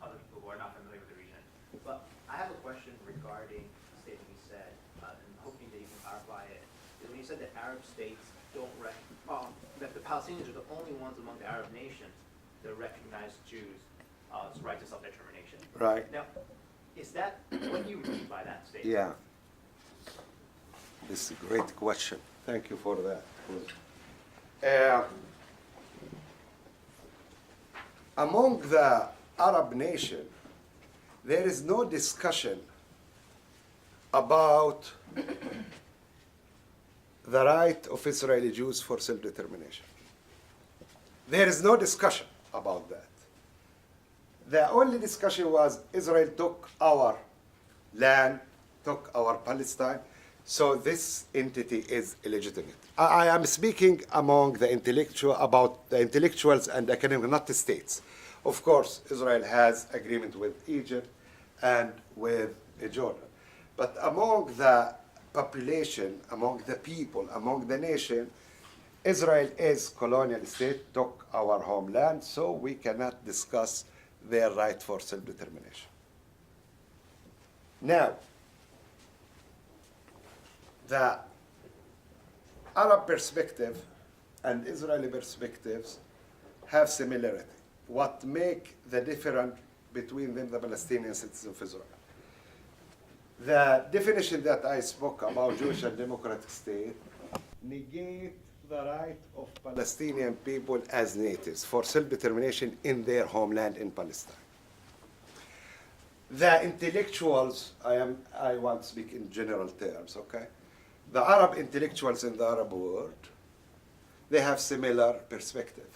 other people who are not familiar with the region. But I have a question regarding a statement you said, and hoping that you can clarify it. Is when you said that Arab states don't that the Palestinians are the only ones among the Arab nations that recognize Jews' right to self-determination. Right. Now, is that what you mean by that statement? Yeah. This is a great question. Thank you for that. Among the Arab nation, there is no discussion about the right of Israeli Jews for self-determination. There is no discussion about that. The only discussion was Israel took our land, took our Palestine, so this entity is illegitimate. I am speaking among the about the intellectuals and academics, not the states. Of course, Israel has agreement with Egypt and with Jordan. But among the population, among the people, among the nation, Israel is colonial state, took our homeland, so we cannot discuss their right for self-determination. Now, the Arab perspective and Israeli perspectives have similarity. What make the difference between them, the Palestinian citizens of Israel? The definition that I spoke about, Jewish and democratic state, negate the right of Palestinian people as natives for self-determination in their homeland in Palestine. The intellectuals, I want to speak in general terms, okay? The Arab intellectuals in the Arab world, they have similar perspective.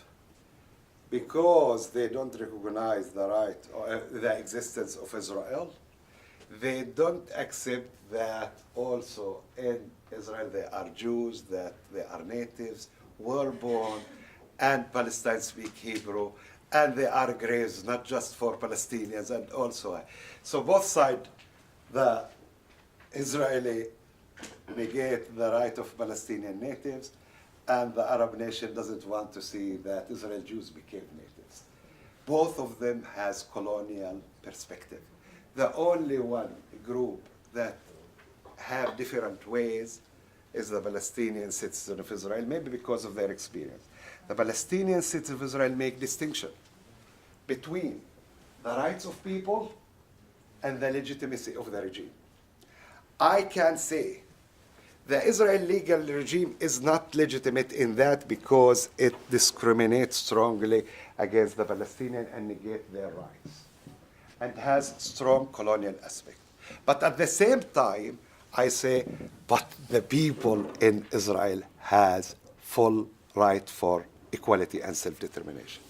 Because they don't recognize the right or the existence of Israel, they don't accept that also in Israel they are Jews, that they are natives, were born, and Palestine speak Hebrew, and they are graves not just for Palestinians and also. So both sides, the Israeli negate the right of Palestinian natives, and the Arab nation doesn't want to see that Israel Jews became natives. Both of them has colonial perspective. The only one group that have different ways is the Palestinian citizens of Israel, maybe because of their experience. The Palestinian citizens of Israel make distinction between the rights of people and the legitimacy of the regime. I can say the Israeli legal regime is not legitimate in that because it discriminates strongly against the Palestinians and negates their rights and has strong colonial aspect. But at the same time, I say, but the people in Israel has full right for equality and self-determination.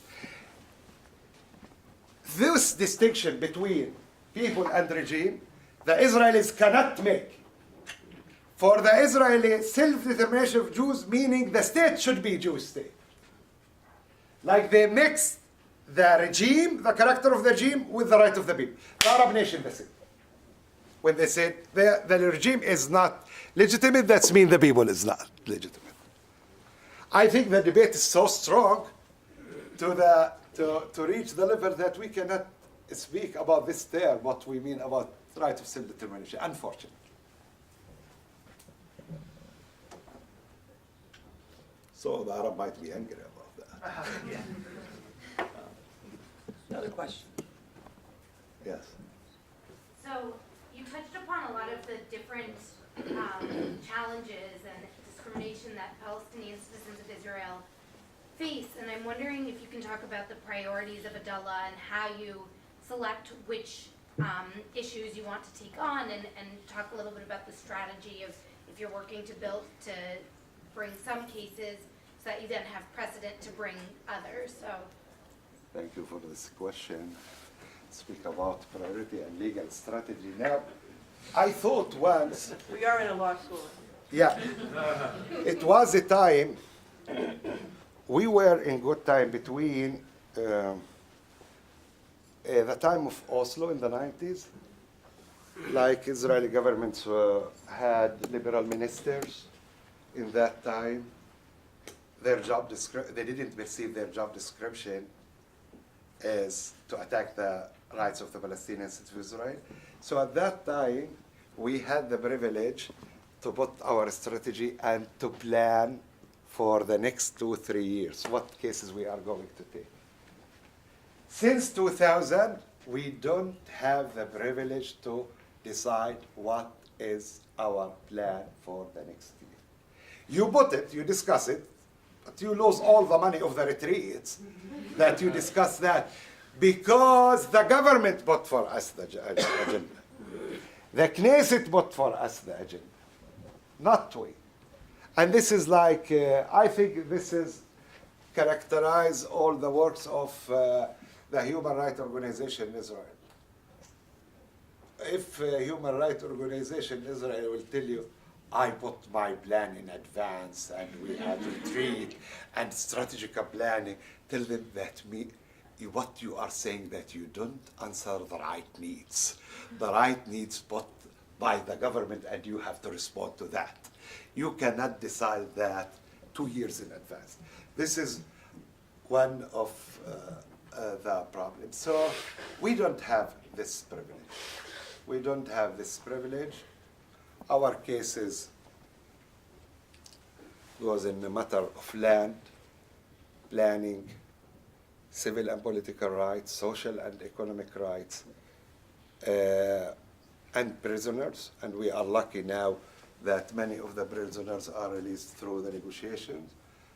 This distinction between people and regime, the Israelis cannot make. For the Israeli self-determination of Jews, meaning the state should be Jewish state. Like they mix the regime, the character of the regime, with the right of the people. The Arab nation, the same. When they say the regime is not legitimate, that means the people is not legitimate. I think the debate is so strong to reach the level that we cannot speak about this term, what we mean about the right of self-determination, unfortunately. So the Arab might be angry about that. Yeah. Another question. Yes. So you touched upon a lot of the different challenges and discrimination that Palestinian citizens of Israel face, and I'm wondering if you can talk about the priorities of Abdullah and how you select which issues you want to take on, and talk a little bit about the strategy of if you're working to bring some cases so that you then have precedent to bring others, so. Thank you for this question. Speak about priority and legal strategy. Now, I thought once, We are in a law school. yeah, it was a time, we were in good time between the time of Oslo in the 90s, like Israeli governments had liberal ministers in that time. Their job they didn't perceive their job description as to attack the rights of the Palestinians of Israel. So at that time, we had the privilege to put our strategy and to plan for the next 2-3 years, what cases we are going to take. Since 2000, we don't have the privilege to decide what is our plan for the next year. You put it, you discuss it, but you lose all the money of the retreats that you discuss that because the government put for us the agenda. The Knesset put for us the agenda, not we. And this is like, I think this is characterize all the works of the human rights organization in Israel. If a human rights organization in Israel will tell you, I put my plan in advance and we had retreat and strategic planning, tell them that what you are saying that you don't answer the right needs. The right needs put by the government and you have to respond to that. You cannot decide that 2 years in advance. This is one of the problems. So we don't have this privilege. We don't have this privilege. Our cases goes in the matter of land, planning, civil and political rights, social and economic rights, and prisoners. And we are lucky now that many of the prisoners are released through the negotiations.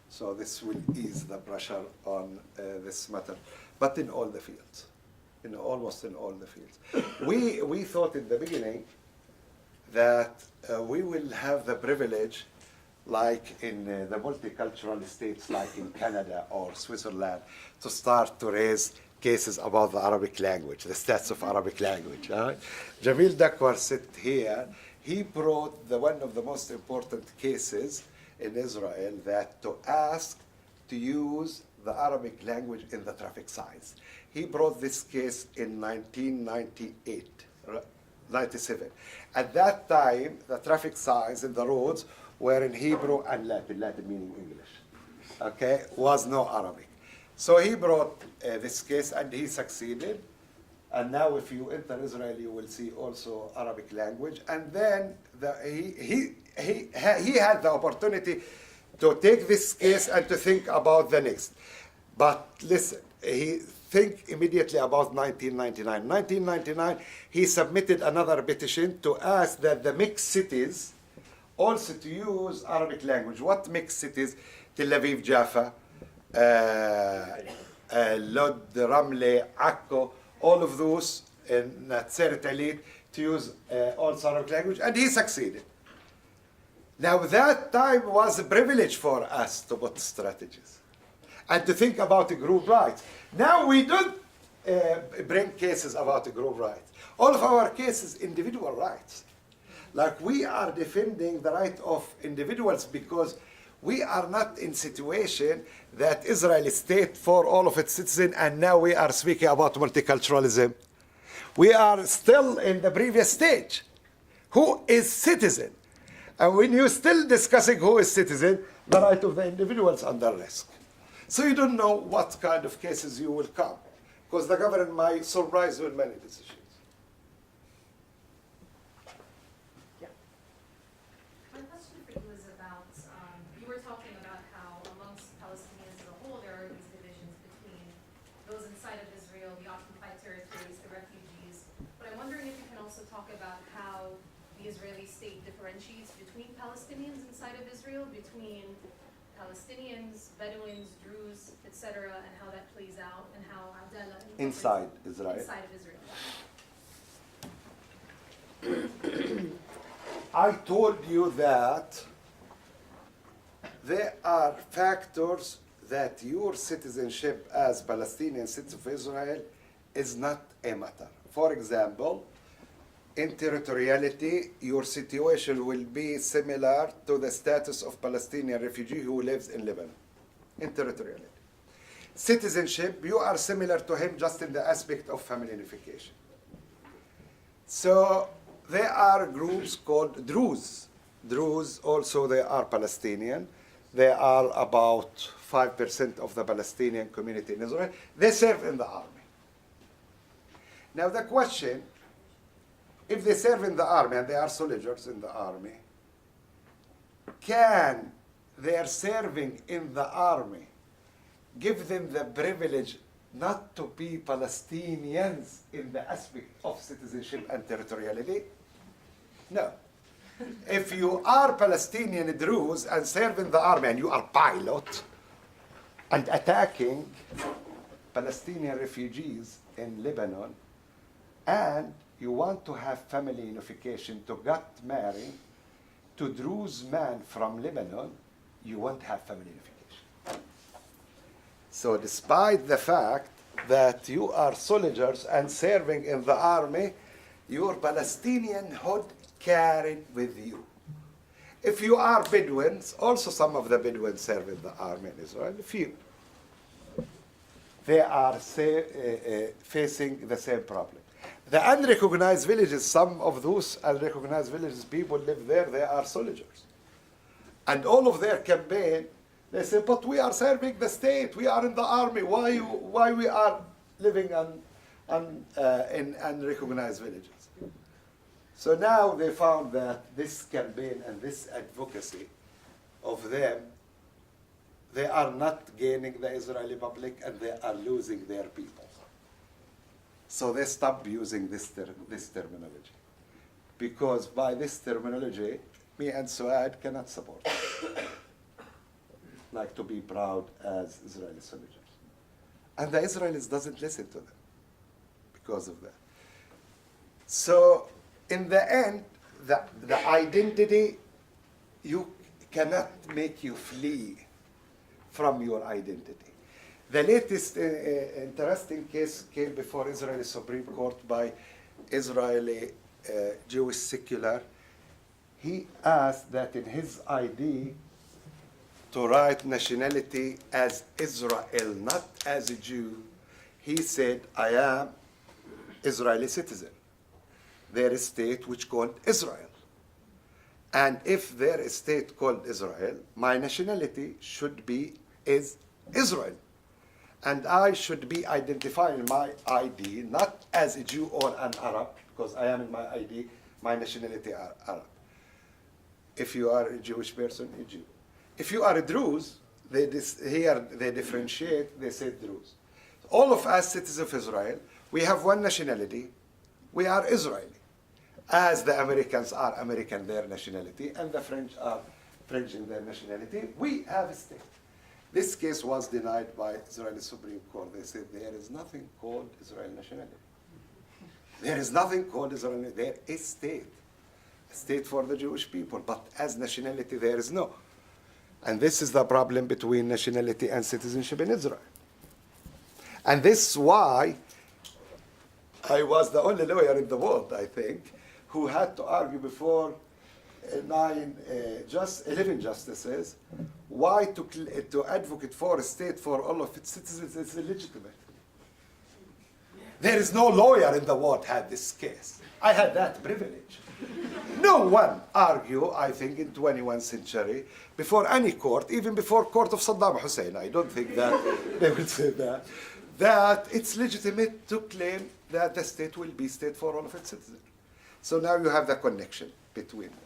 So this will ease the pressure on this matter. But in all the fields, almost in all the fields. We thought in the beginning that we will have the privilege, like in the multicultural states like in Canada or Switzerland, to start to raise cases about the Arabic language, the status of Arabic language. Jamil Dakwar sit here. He brought one of the most important cases in Israel that to ask to use the Arabic language in the traffic signs. He brought this case in 1998, 97. At that time, the traffic signs in the roads were in Hebrew and Latin, Latin meaning English, okay, was no Arabic. So he brought this case and he succeeded. And now if you enter Israel, you will see also Arabic language. And then he had the opportunity to take this case and to think about the next. But listen, he think immediately about 1999. 1999, he submitted another petition to ask that the mixed cities also to use Arabic language. What mixed cities? Tel Aviv, Jaffa, Lod, Ramle, Akko, all of those in Natseret Alit to use also Arabic language, and he succeeded. Now that time was a privilege for us to put strategies and to think about the group rights. Now we don't bring cases about the group rights. All of our cases, individual rights. Like we are defending the right of individuals because we are not in situation that Israel is state for all of its citizens and now we are speaking about multiculturalism. We are still in the previous stage. Who is citizen? And when you're still discussing who is citizen, the right of the individuals under risk. So you don't know what kind of cases you will come because the government might surprise you with many decisions. My question for you is about, you were talking about how amongst Palestinians as a whole, there are these divisions between those inside of Israel, the occupied territories, the refugees. But I'm wondering if you can also talk about how the Israeli state differentiates between Palestinians inside of Israel, between Palestinians, Bedouins, Druze, etc., and how that plays out, and how Abdallah Inside Israel. inside of Israel. I told you that there are factors that your citizenship as Palestinian citizen of Israel is not a matter. For example, in territoriality, your situation will be similar to the status of Palestinian refugee who lives in Lebanon, in territoriality. Citizenship, you are similar to him just in the aspect of family unification. So there are groups called Druze. Druze also, they are Palestinian. They are about 5% of the Palestinian community in Israel. They serve in the army. Now the question, if they serve in the army and they are soldiers in the army, can their serving in the army give them the privilege not to be Palestinians in the aspect of citizenship and territoriality? No. If you are Palestinian Druze and serve in the army and you are pilot and attacking Palestinian refugees in Lebanon, and you want to have family unification to get married to Druze man from Lebanon, you won't have family unification. So despite the fact that you are soldiers and serving in the army, your Palestinianhood carried with you. If you are Bedouins, also some of the Bedouins serve in the army in Israel, few. They are facing the same problem. The unrecognized villages, some of those unrecognized villages, people live there, they are soldiers. And all of their campaign, they say, but we are serving the state, we are in the army, why we are living in unrecognized villages? So now they found that this campaign and this advocacy of them, they are not gaining the Israeli public and they are losing their people. So they stopped using this terminology. Because by this terminology, me and Suad cannot support it. Like to be proud as Israeli soldiers. And the Israelis doesn't listen to them because of that. So in the end, the identity, you cannot make you flee from your identity. The latest interesting case came before Israeli Supreme Court by Israeli Jewish secular. He asked that in his ID to write nationality as Israel, not as a Jew. He said, I am Israeli citizen. There is state which called Israel. And if there is state called Israel, my nationality should be is Israel. And I should be identified in my ID not as a Jew or an Arab, because I am in my ID, my nationality are Arab. If you are a Jewish person, a Jew. If you are a Druze, they differentiate, they say Druze. All of us citizens of Israel, we have one nationality, we are Israeli. As the Americans are American, their nationality, and the French are French in their nationality, we have a state. This case was denied by Israeli Supreme Court. They said there is nothing called Israeli nationality. There is nothing called Israeli. There is state. A state for the Jewish people, but as nationality there is no. And this is the problem between nationality and citizenship in Israel. And this is why I was the only lawyer in the world, I think, who had to argue before 11 justices why to advocate for a state for all of its citizens is illegitimate. There is no lawyer in the world had this case. I had that privilege. No one argue, I think, in 21st century before any court, even before court of Saddam Hussein. I don't think that they would say that it's legitimate to claim that the state will be state for all of its citizens. So now you have the connection between them.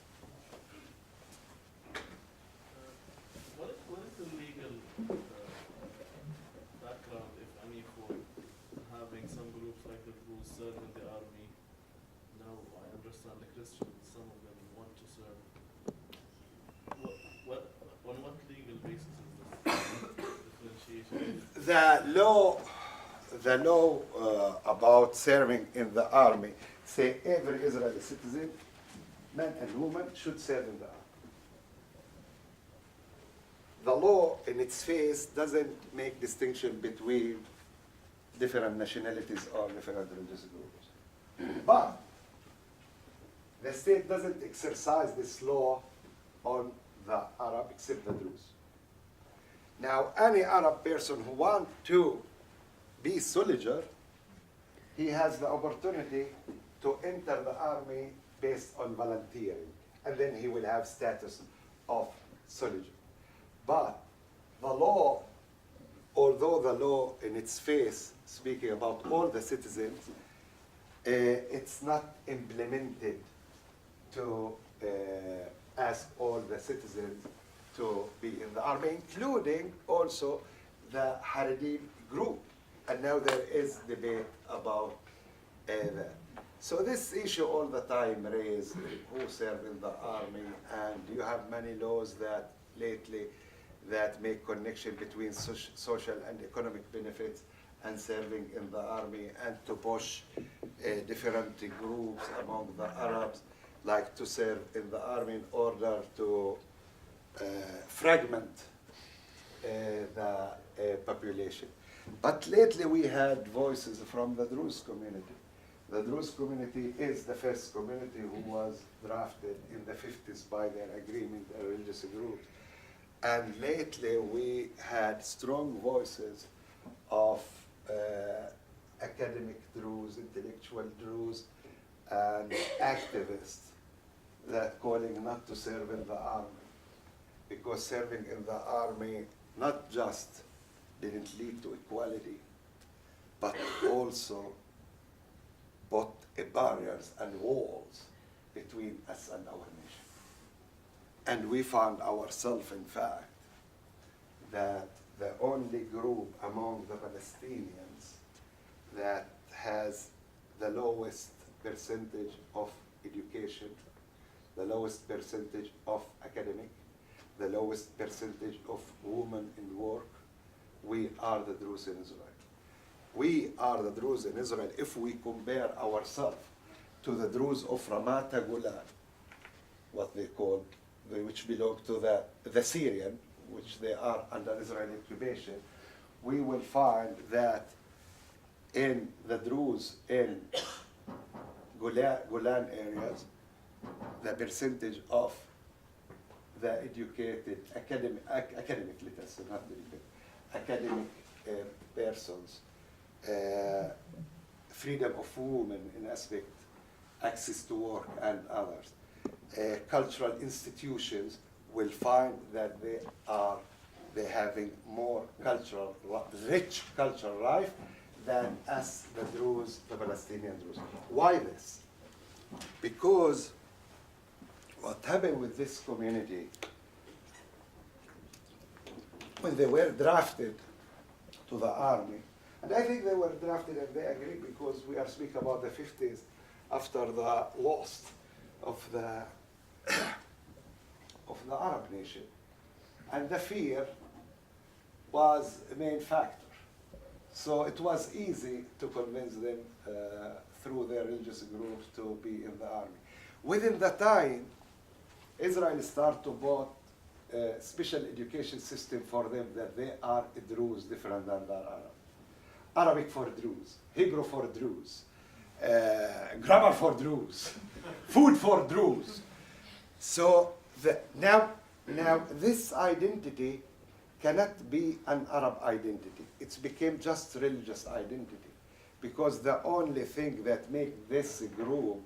What is the legal background, if any, for having some groups like the Druze serve in the army? Now I understand the Christians, some of them want to serve. On what legal basis is this differentiation? The law about serving in the army say every Israeli citizen, man and woman, should serve in the army. the law in its face doesn't make distinction between different nationalities or different religious groups. But the state doesn't exercise this law on the Arab except the Druze. Now, any Arab person who wants to be soldier, he has the opportunity to enter the army based on volunteering, and then he will have status of soldier. But the law, although the law in its face, speaking about all the citizens, it's not implemented to ask all the citizens to be in the army, including also the Haredi group. And now there is debate about that. So this issue all the time raised, who serve in the army, and you have many laws that lately that make connection between social and economic benefits and serving in the army, and to push different groups among the Arabs like to serve in the army in order to fragment the population. But lately we had voices from the Druze community. The Druze community is the first community who was drafted in the 50s by their agreement, a religious group. And lately we had strong voices of academic Druze, intellectual Druze, and activists that calling not to serve in the army, because serving in the army not just didn't lead to equality, but also put barriers and walls between us and our nation. And we found ourselves, in fact, that the only group among the Palestinians that has the lowest percentage of education, the lowest percentage of academic, the lowest percentage of women in work, we are the Druze in Israel. We are the Druze in Israel if we compare ourselves to the Druze of Ramat Golan, what they call, which belong to the Syrian, which they are under Israeli occupation. We will find that in the Druze in Golan areas, the percentage of the educated academic literacy, not educated, academic persons, freedom of women in aspect, access to work and others, cultural institutions will find that they're having more rich cultural life than us, the Druze, the Palestinian Druze. Why this? Because what happened with this community, when they were drafted to the army, and I think they were drafted and they agreed because we are speaking about the 50s after the loss of the Arab nation. And the fear was a main factor. So it was easy to convince them through their religious groups to be in the army. Within the time, Israel started to put a special education system for them that they are Druze different than the Arab. Arabic for Druze, Hebrew for Druze, grammar for Druze, food for Druze. So now this identity cannot be an Arab identity. It's became just religious identity, because the only thing that makes this group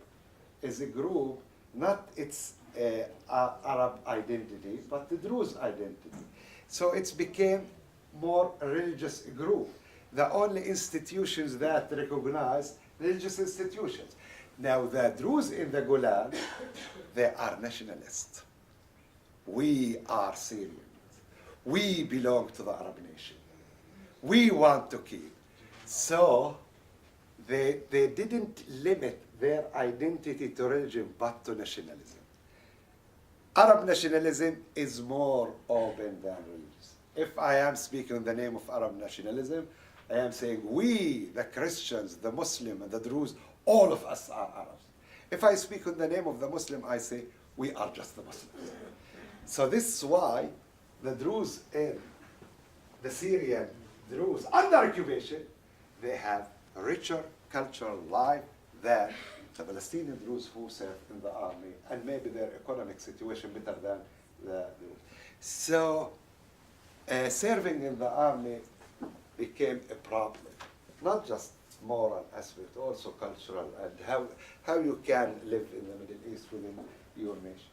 is a group, not its Arab identity, but the Druze identity. So it's became more a religious group. The only institutions that recognize religious institutions. Now the Druze in the Golan, they are nationalists. We are Syrians. We belong to the Arab nation. We want to keep. So they didn't limit their identity to religion, but to nationalism. Arab nationalism is more open than religious. If I am speaking in the name of Arab nationalism, I am saying we, the Christians, the Muslim, and the Druze, all of us are Arabs. If I speak in the name of the Muslim, I say we are just the Muslims. So this is why the Druze in the Syrian Druze under occupation, they have a richer cultural life than the Palestinian Druze who serve in the army, and maybe their economic situation better than the Druze. So serving in the army became a problem, not just moral aspect, also cultural, and how you can live in the Middle East within your nation.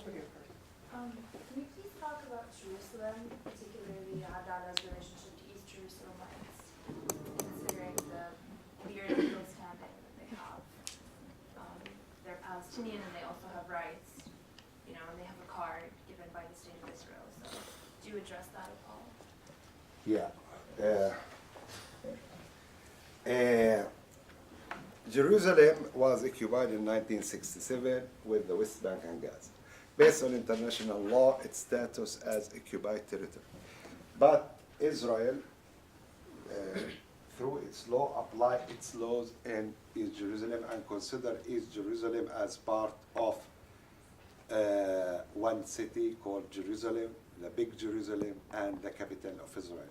Over here first. Can you please talk about Jerusalem, particularly Adala's relationship to East Jerusalemites, considering the weird legal standing that they have? They're Palestinian and they also have rights, you know, and they have a card given by the state of Israel. So, do you address that at all? Yeah. Jerusalem was occupied in 1967 with the West Bank and Gaza. Based on international law, its status as occupied territory. But Israel, through its law, applied its laws in East Jerusalem and consider East Jerusalem as part of one city called Jerusalem, the big Jerusalem, and the capital of Israel.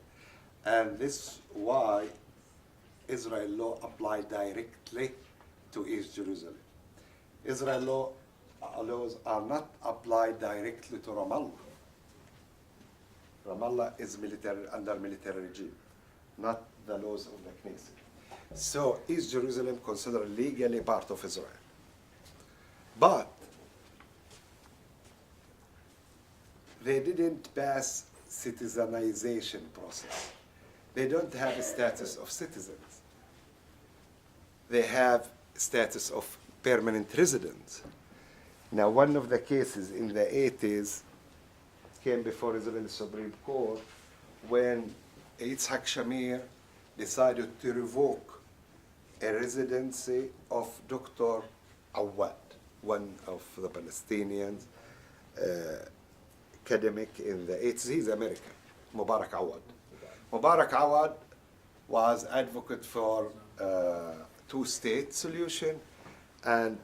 And this is why Israel law applied directly to East Jerusalem. Israel laws are not applied directly to Ramallah. Ramallah is under military regime, not the laws of the Knesset. So East Jerusalem considered legally part of Israel. But they didn't pass citizenization process. They don't have a status of citizens. They have status of permanent residents. Now, one of the cases in the 80s came before Israeli Supreme Court when Yitzhak Shamir decided to revoke a residency of Dr. Awad, one of the Palestinians, academic in the 80s. He's American, Mubarak Awad. Mubarak Awad was advocate for two-state solution and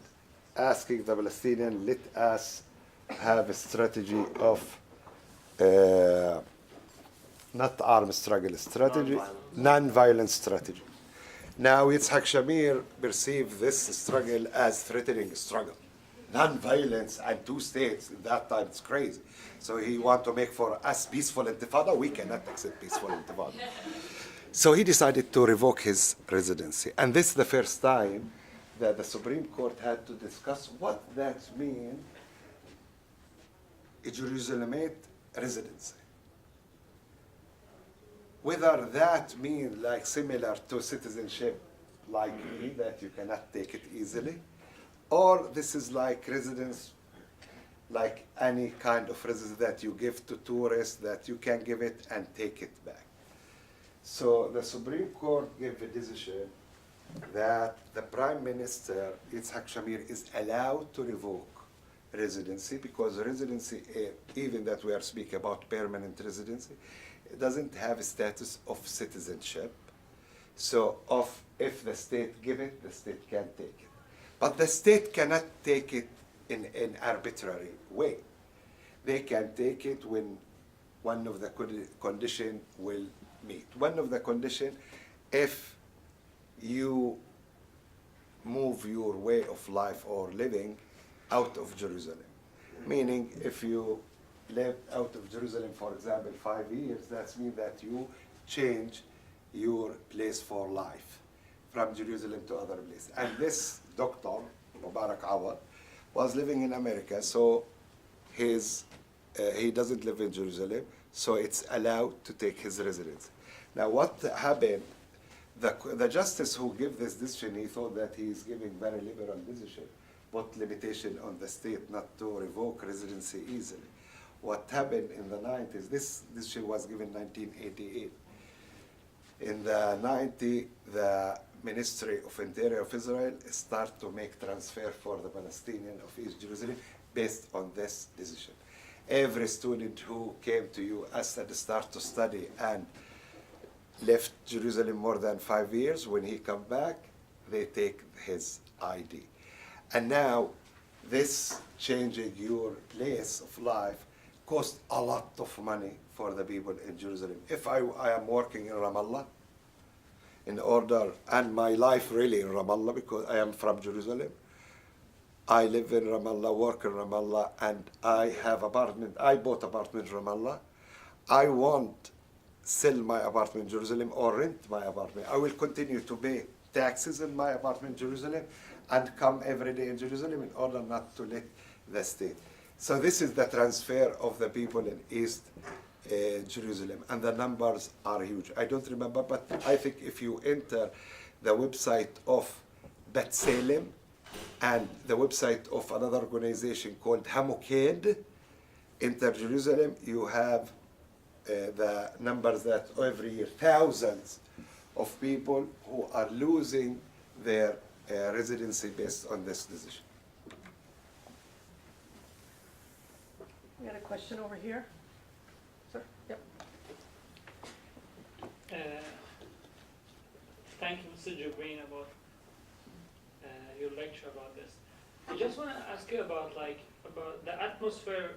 asking the Palestinian, let us have a strategy of not armed struggle strategy, non-violent strategy. Now Yitzhak Shamir perceived this struggle as threatening struggle. Non-violence and two states, at that time it's crazy. So he wanted to make for us peaceful intifada. We cannot accept peaceful intifada. So he decided to revoke his residency. And this is the first time that the Supreme Court had to discuss what that means, a Jerusalemite residency. Whether that means like similar to citizenship like me, that you cannot take it easily, or this is like residence, like any kind of residence that you give to tourists, that you can give it and take it back. So the Supreme Court gave a decision that the Prime Minister, Yitzhak Shamir, is allowed to revoke residency because residency, even that we are speaking about permanent residency, it doesn't have a status of citizenship. So if the state give it, the state can take it. But the state cannot take it in an arbitrary way. They can take it when one of the condition will meet. One of the condition, if you move your way of life or living out of Jerusalem. Meaning if you live out of Jerusalem, for example, 5 years, that means that you change your place for life from Jerusalem to other place. And this doctor, Mubarak Awad, was living in America, so he doesn't live in Jerusalem, so it's allowed to take his residence. Now what happened, the justice who gave this decision, he thought that he is giving very liberal decision, put limitation on the state not to revoke residency easily. What happened in the 90s, this decision was given in 1988. In the 90s, the Ministry of Interior of Israel started to make transfer for the Palestinian of East Jerusalem based on this decision. Every student who came to US and start to study and left Jerusalem more than 5 years, when he come back, they take his ID. And now this changing your place of life cost a lot of money for the people in Jerusalem. If I am working in Ramallah, in order, and my life really in Ramallah because I am from Jerusalem, I live in Ramallah, work in Ramallah, and I have apartment. I bought apartment in Ramallah. I won't sell my apartment in Jerusalem or rent my apartment. I will continue to pay taxes in my apartment in Jerusalem and come every day in Jerusalem in order not to let the state. So this is the transfer of the people in East Jerusalem, and the numbers are huge. I don't remember, but I think if you enter the website of Bet Salem and the website of another organization called Hamoked, enter Jerusalem, you have the numbers that every year thousands of people who are losing their residency based on this decision. We got a question over here. Sir? Yep. Thank you, Mr. Jabareen, about your lecture about this. I just want to ask you about the atmosphere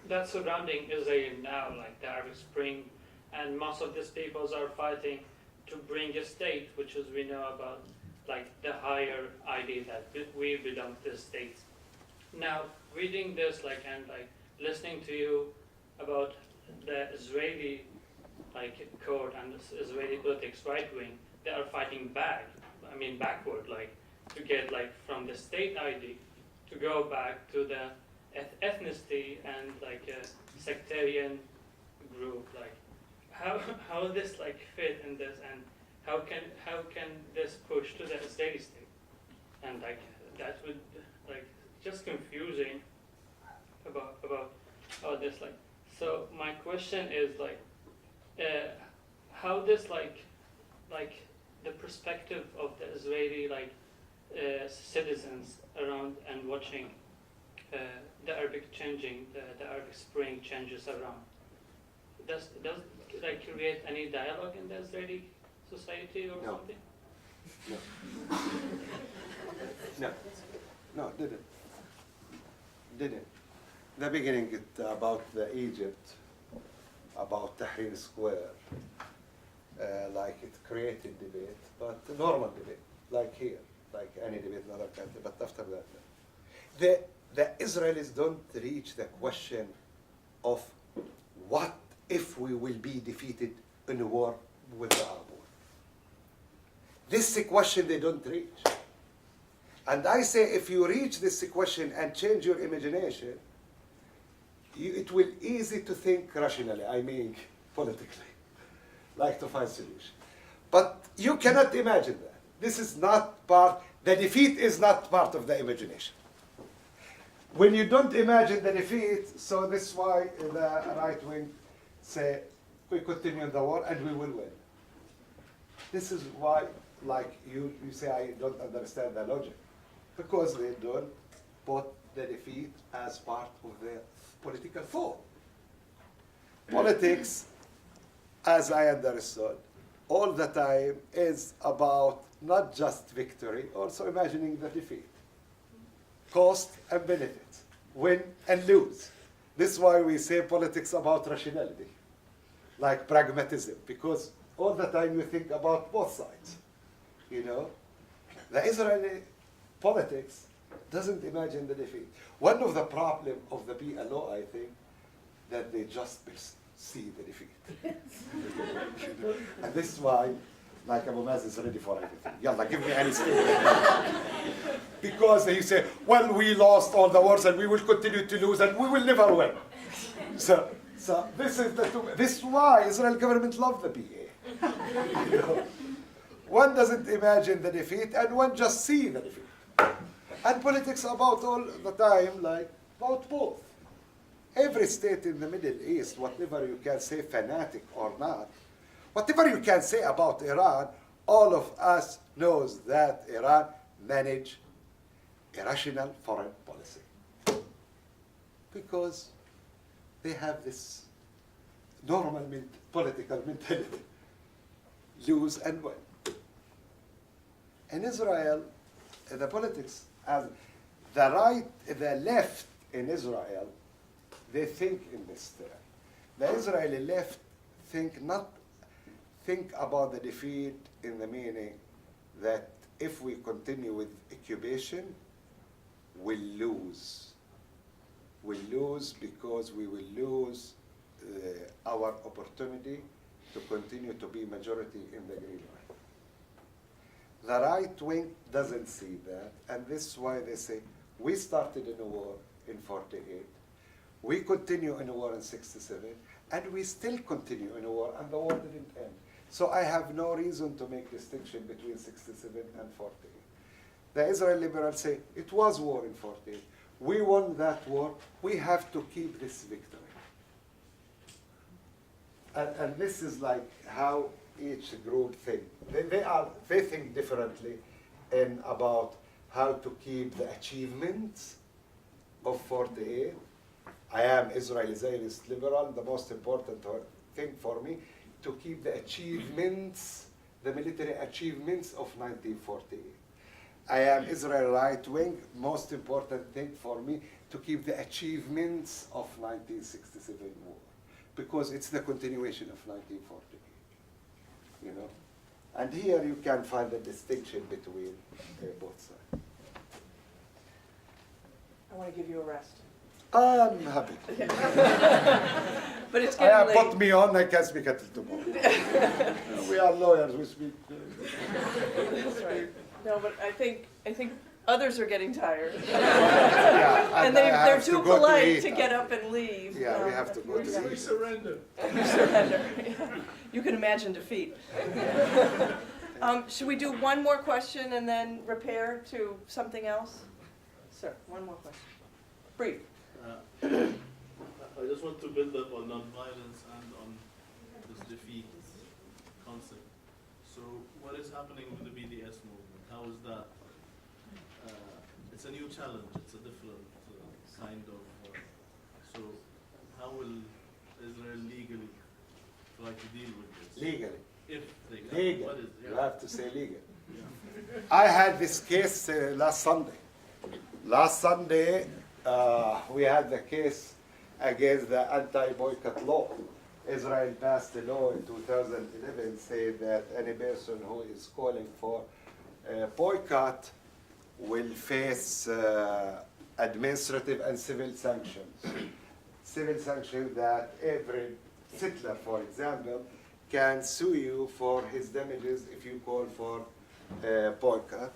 that's surrounding Israel now, like the Arab Spring, and most of these peoples are fighting to bring a state, which is we know about, like the higher idea that we belong to the state. Now, reading this, and listening to you about the Israeli court and the Israeli politics right wing, they are fighting backward, to get from the state ID to go back to the ethnicity and a sectarian group. How this fit in this, and how can this push to the Israeli state? And that would just confusing about all this. So my question is how this the perspective of the Israeli citizens around and watching the Arabic changing, the Arabic Spring changes around. Does create any dialogue in the Israeli society or No. something? No, didn't. The beginning about the Egypt, about Tahrir Square, it created debate, but normal debate, like here, like any debate in other country. But after that, no. The Israelis don't reach the question of what if we will be defeated in a war with the Arab world. This is a question they don't reach. And I say if you reach this question and change your imagination, it will easy to think rationally, I mean politically, to find solution. But you cannot imagine that. This is not part, the defeat is not part of the imagination. When you don't imagine the defeat, so this is why the right wing say, we continue the war and we will win. This is why, you say, I don't understand the logic. Because they don't put the defeat as part of their political thought. Politics, as I understood, all the time is about not just victory, also imagining the defeat. Cost and benefits, win and lose. This is why we say politics about rationality, pragmatism, because all the time you think about both sides. The Israeli politics doesn't imagine the defeat. One of the problems of the PLO, I think, that they just see the defeat. And this is why, Abu Mazen is ready for everything. Yalla, give me any state. Because they say, well, we lost all the wars and we will continue to lose and we will never win. So this is why Israel government love the PA. One doesn't imagine the defeat and one just see the defeat. And politics about all the time, about both. Every state in the Middle East, whatever you can say, fanatic or not, whatever you can say about Iran, all of us knows that Iran manage irrational foreign policy. Because they have this normal political mentality. Lose and win. In Israel, the politics, the left in Israel, they think in this term. The Israeli left think about the defeat in the meaning that if we continue with occupation, we'll lose. We'll lose because we will lose our opportunity to continue to be majority in the Green Line. The right wing doesn't see that, and this is why they say, we started in a war in 48, we continue in a war in 67, and we still continue in a war, and the war didn't end. So I have no reason to make distinction between 67 and 48. The Israeli liberals say, it was war in 48. We won that war. We have to keep this victory. And this is like how each group thinks. They think differently in about how to keep the achievements of 48. I am Israeli Zionist liberal. The most important thing for me to keep the achievements, the military achievements of 1948. I am Israel right wing. Most important thing for me to keep the achievements of 1967 war, because it's the continuation of 1948. You know, and here you can find the distinction between both sides. I want to give you a rest. I'm happy. But it's I getting put late. me on. I can speak until tomorrow. We are lawyers. We speak. That's right. No, but I think others are getting tired. Yeah, And I they're have too to go polite to eat. get up and leave. Yeah, we have to go We to eat. surrender. You surrender. You can imagine defeat. Should we do one more question and then repair to something else? Sir, one more question. Brief. I just want to build up on non-violence and on this defeat concept. So what is happening with the BDS movement? How is that? It's a new challenge. It's a different kind of. So how will Israel legally try to deal with this? Legally. If they can. Legal. What is, You yeah. have to say legal. I had this case last Sunday. Last Sunday, we had the case against the anti-boycott law. Israel passed a law in 2011 saying that any person who is calling for a boycott will face administrative and civil sanctions. Civil sanctions that every settler, for example, can sue you for his damages if you call for boycott,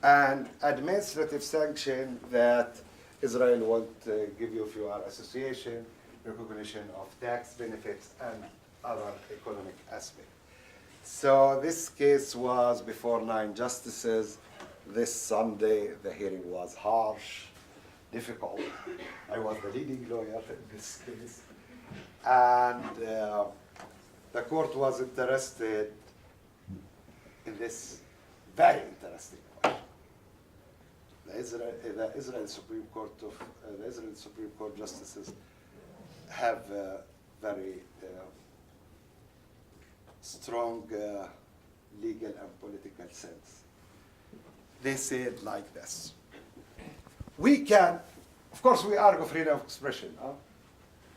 and administrative sanction that Israel won't give you if you are association, recognition of tax benefits, and other economic aspects. So this case was before 9 justices. This Sunday, the hearing was harsh, difficult. I was the leading lawyer in this case. And the court was interested in this very interesting question. The Israel Supreme Court justices have a very strong legal and political sense. They say it like this. We can, of course, we argue freedom of expression. Huh?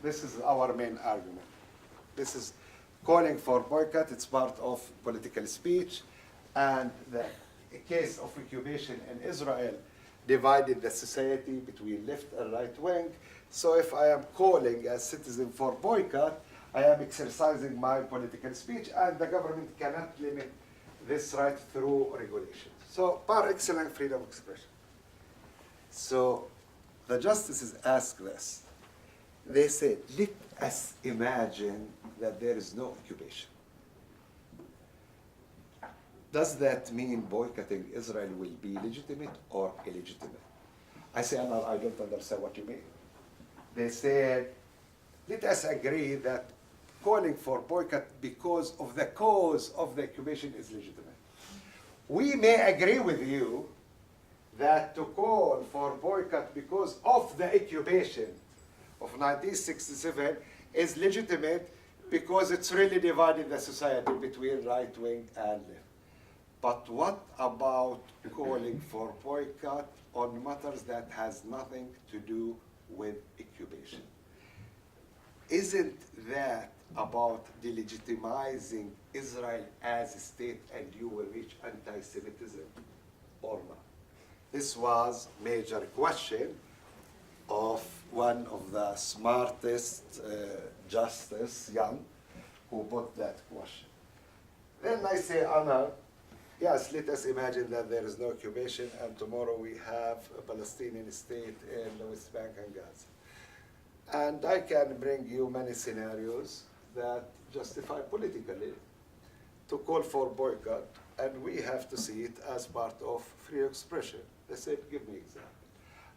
This is our main argument. This is calling for boycott. It's part of political speech. And the case of occupation in Israel divided the society between left and right wing. So if I am calling as citizen for boycott, I am exercising my political speech, and the government cannot limit this right through regulations. So par excellence, freedom of expression. So the justices ask this. They say, let us imagine that there is no occupation. Does that mean boycotting Israel will be legitimate or illegitimate? I say, no, I don't understand what you mean. They said, let us agree that calling for boycott because of the cause of the occupation is legitimate. We may agree with you that to call for boycott because of the occupation of 1967 is legitimate because it's really divided the society between right wing and left. But what about calling for boycott on matters that has nothing to do with occupation? Isn't that about delegitimizing Israel as a state and you will reach anti-Semitism or not? This was major question of one of the smartest justice, Young, who put that question. Then I say, Anna, yes, let us imagine that there is no occupation and tomorrow we have a Palestinian state in the West Bank and Gaza. And I can bring you many scenarios that justify politically to call for boycott, and we have to see it as part of free expression. They said, give me example.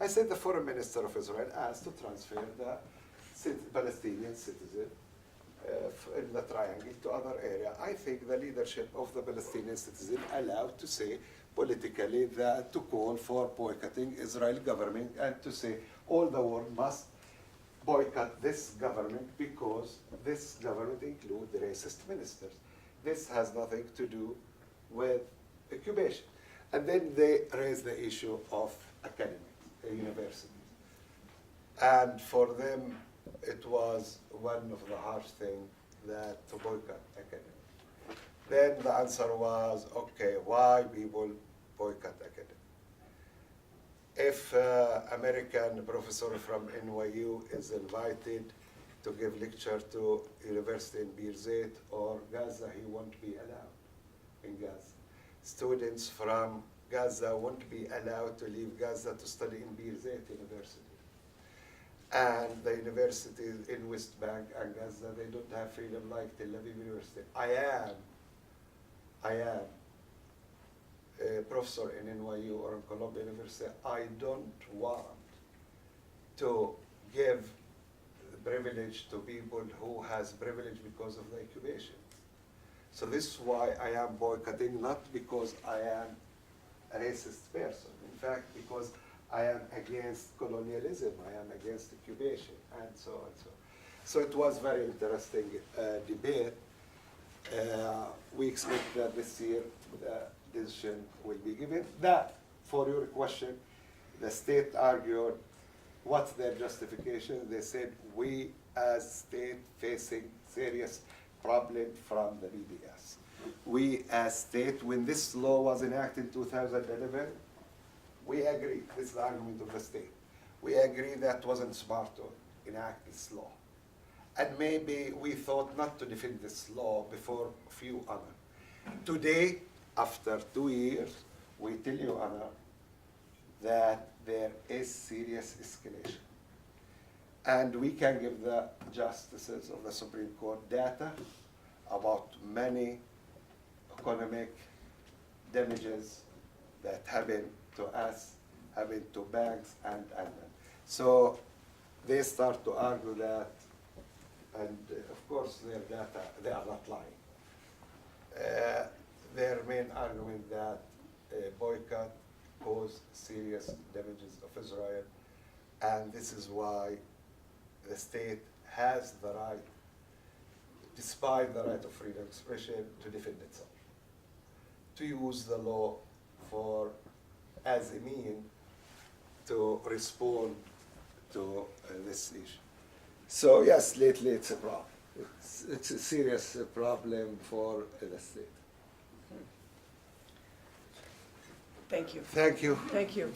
I said the foreign minister of Israel asked to transfer the Palestinian citizen in the triangle to other area. I think the leadership of the Palestinian citizen allowed to say politically that to call for boycotting Israel government and to say all the world must boycott this government because this government includes racist ministers. This has nothing to do with occupation. And then they raised the issue of academics, universities. And for them, it was one of the harsh things that to boycott academics. Then the answer was, okay, why people boycott academics? If American professor from NYU is invited to give lecture to university in Birzeit or Gaza, he won't be allowed in Gaza. Students from Gaza won't be allowed to leave Gaza to study in Birzeit University. And the universities in West Bank and Gaza, they don't have freedom like Tel Aviv University. I am a professor in NYU or in Columbia University. I don't want to give privilege to people who has privilege because of the occupation. So this is why I am boycotting, not because I am a racist person. In fact, because I am against colonialism, I am against occupation, and so on. So it was very interesting debate. We expect that this year the decision will be given. That, for your question, the state argued, what's their justification? They said, we as state facing serious problem from the BDS. We as state, when this law was enacted in 2011, we agree, this is the argument of the state. We agree that wasn't smart to enact this law. And maybe we thought not to defend this law before a few others. Today, after 2 years, we tell you, Anna, that there is serious escalation. And we can give the justices of the Supreme Court data about many economic damages that happen to us, happen to banks, and. So they start to argue that, and of course their data, they are not lying. Their main argument that boycott caused serious damages of Israel, and this is why the state has the right, despite the right of freedom of expression, to defend itself, to use the law for as a means to respond to this issue. So yes, lately it's a problem. It's a serious problem for the state. Thank you. Thank you. Thank you.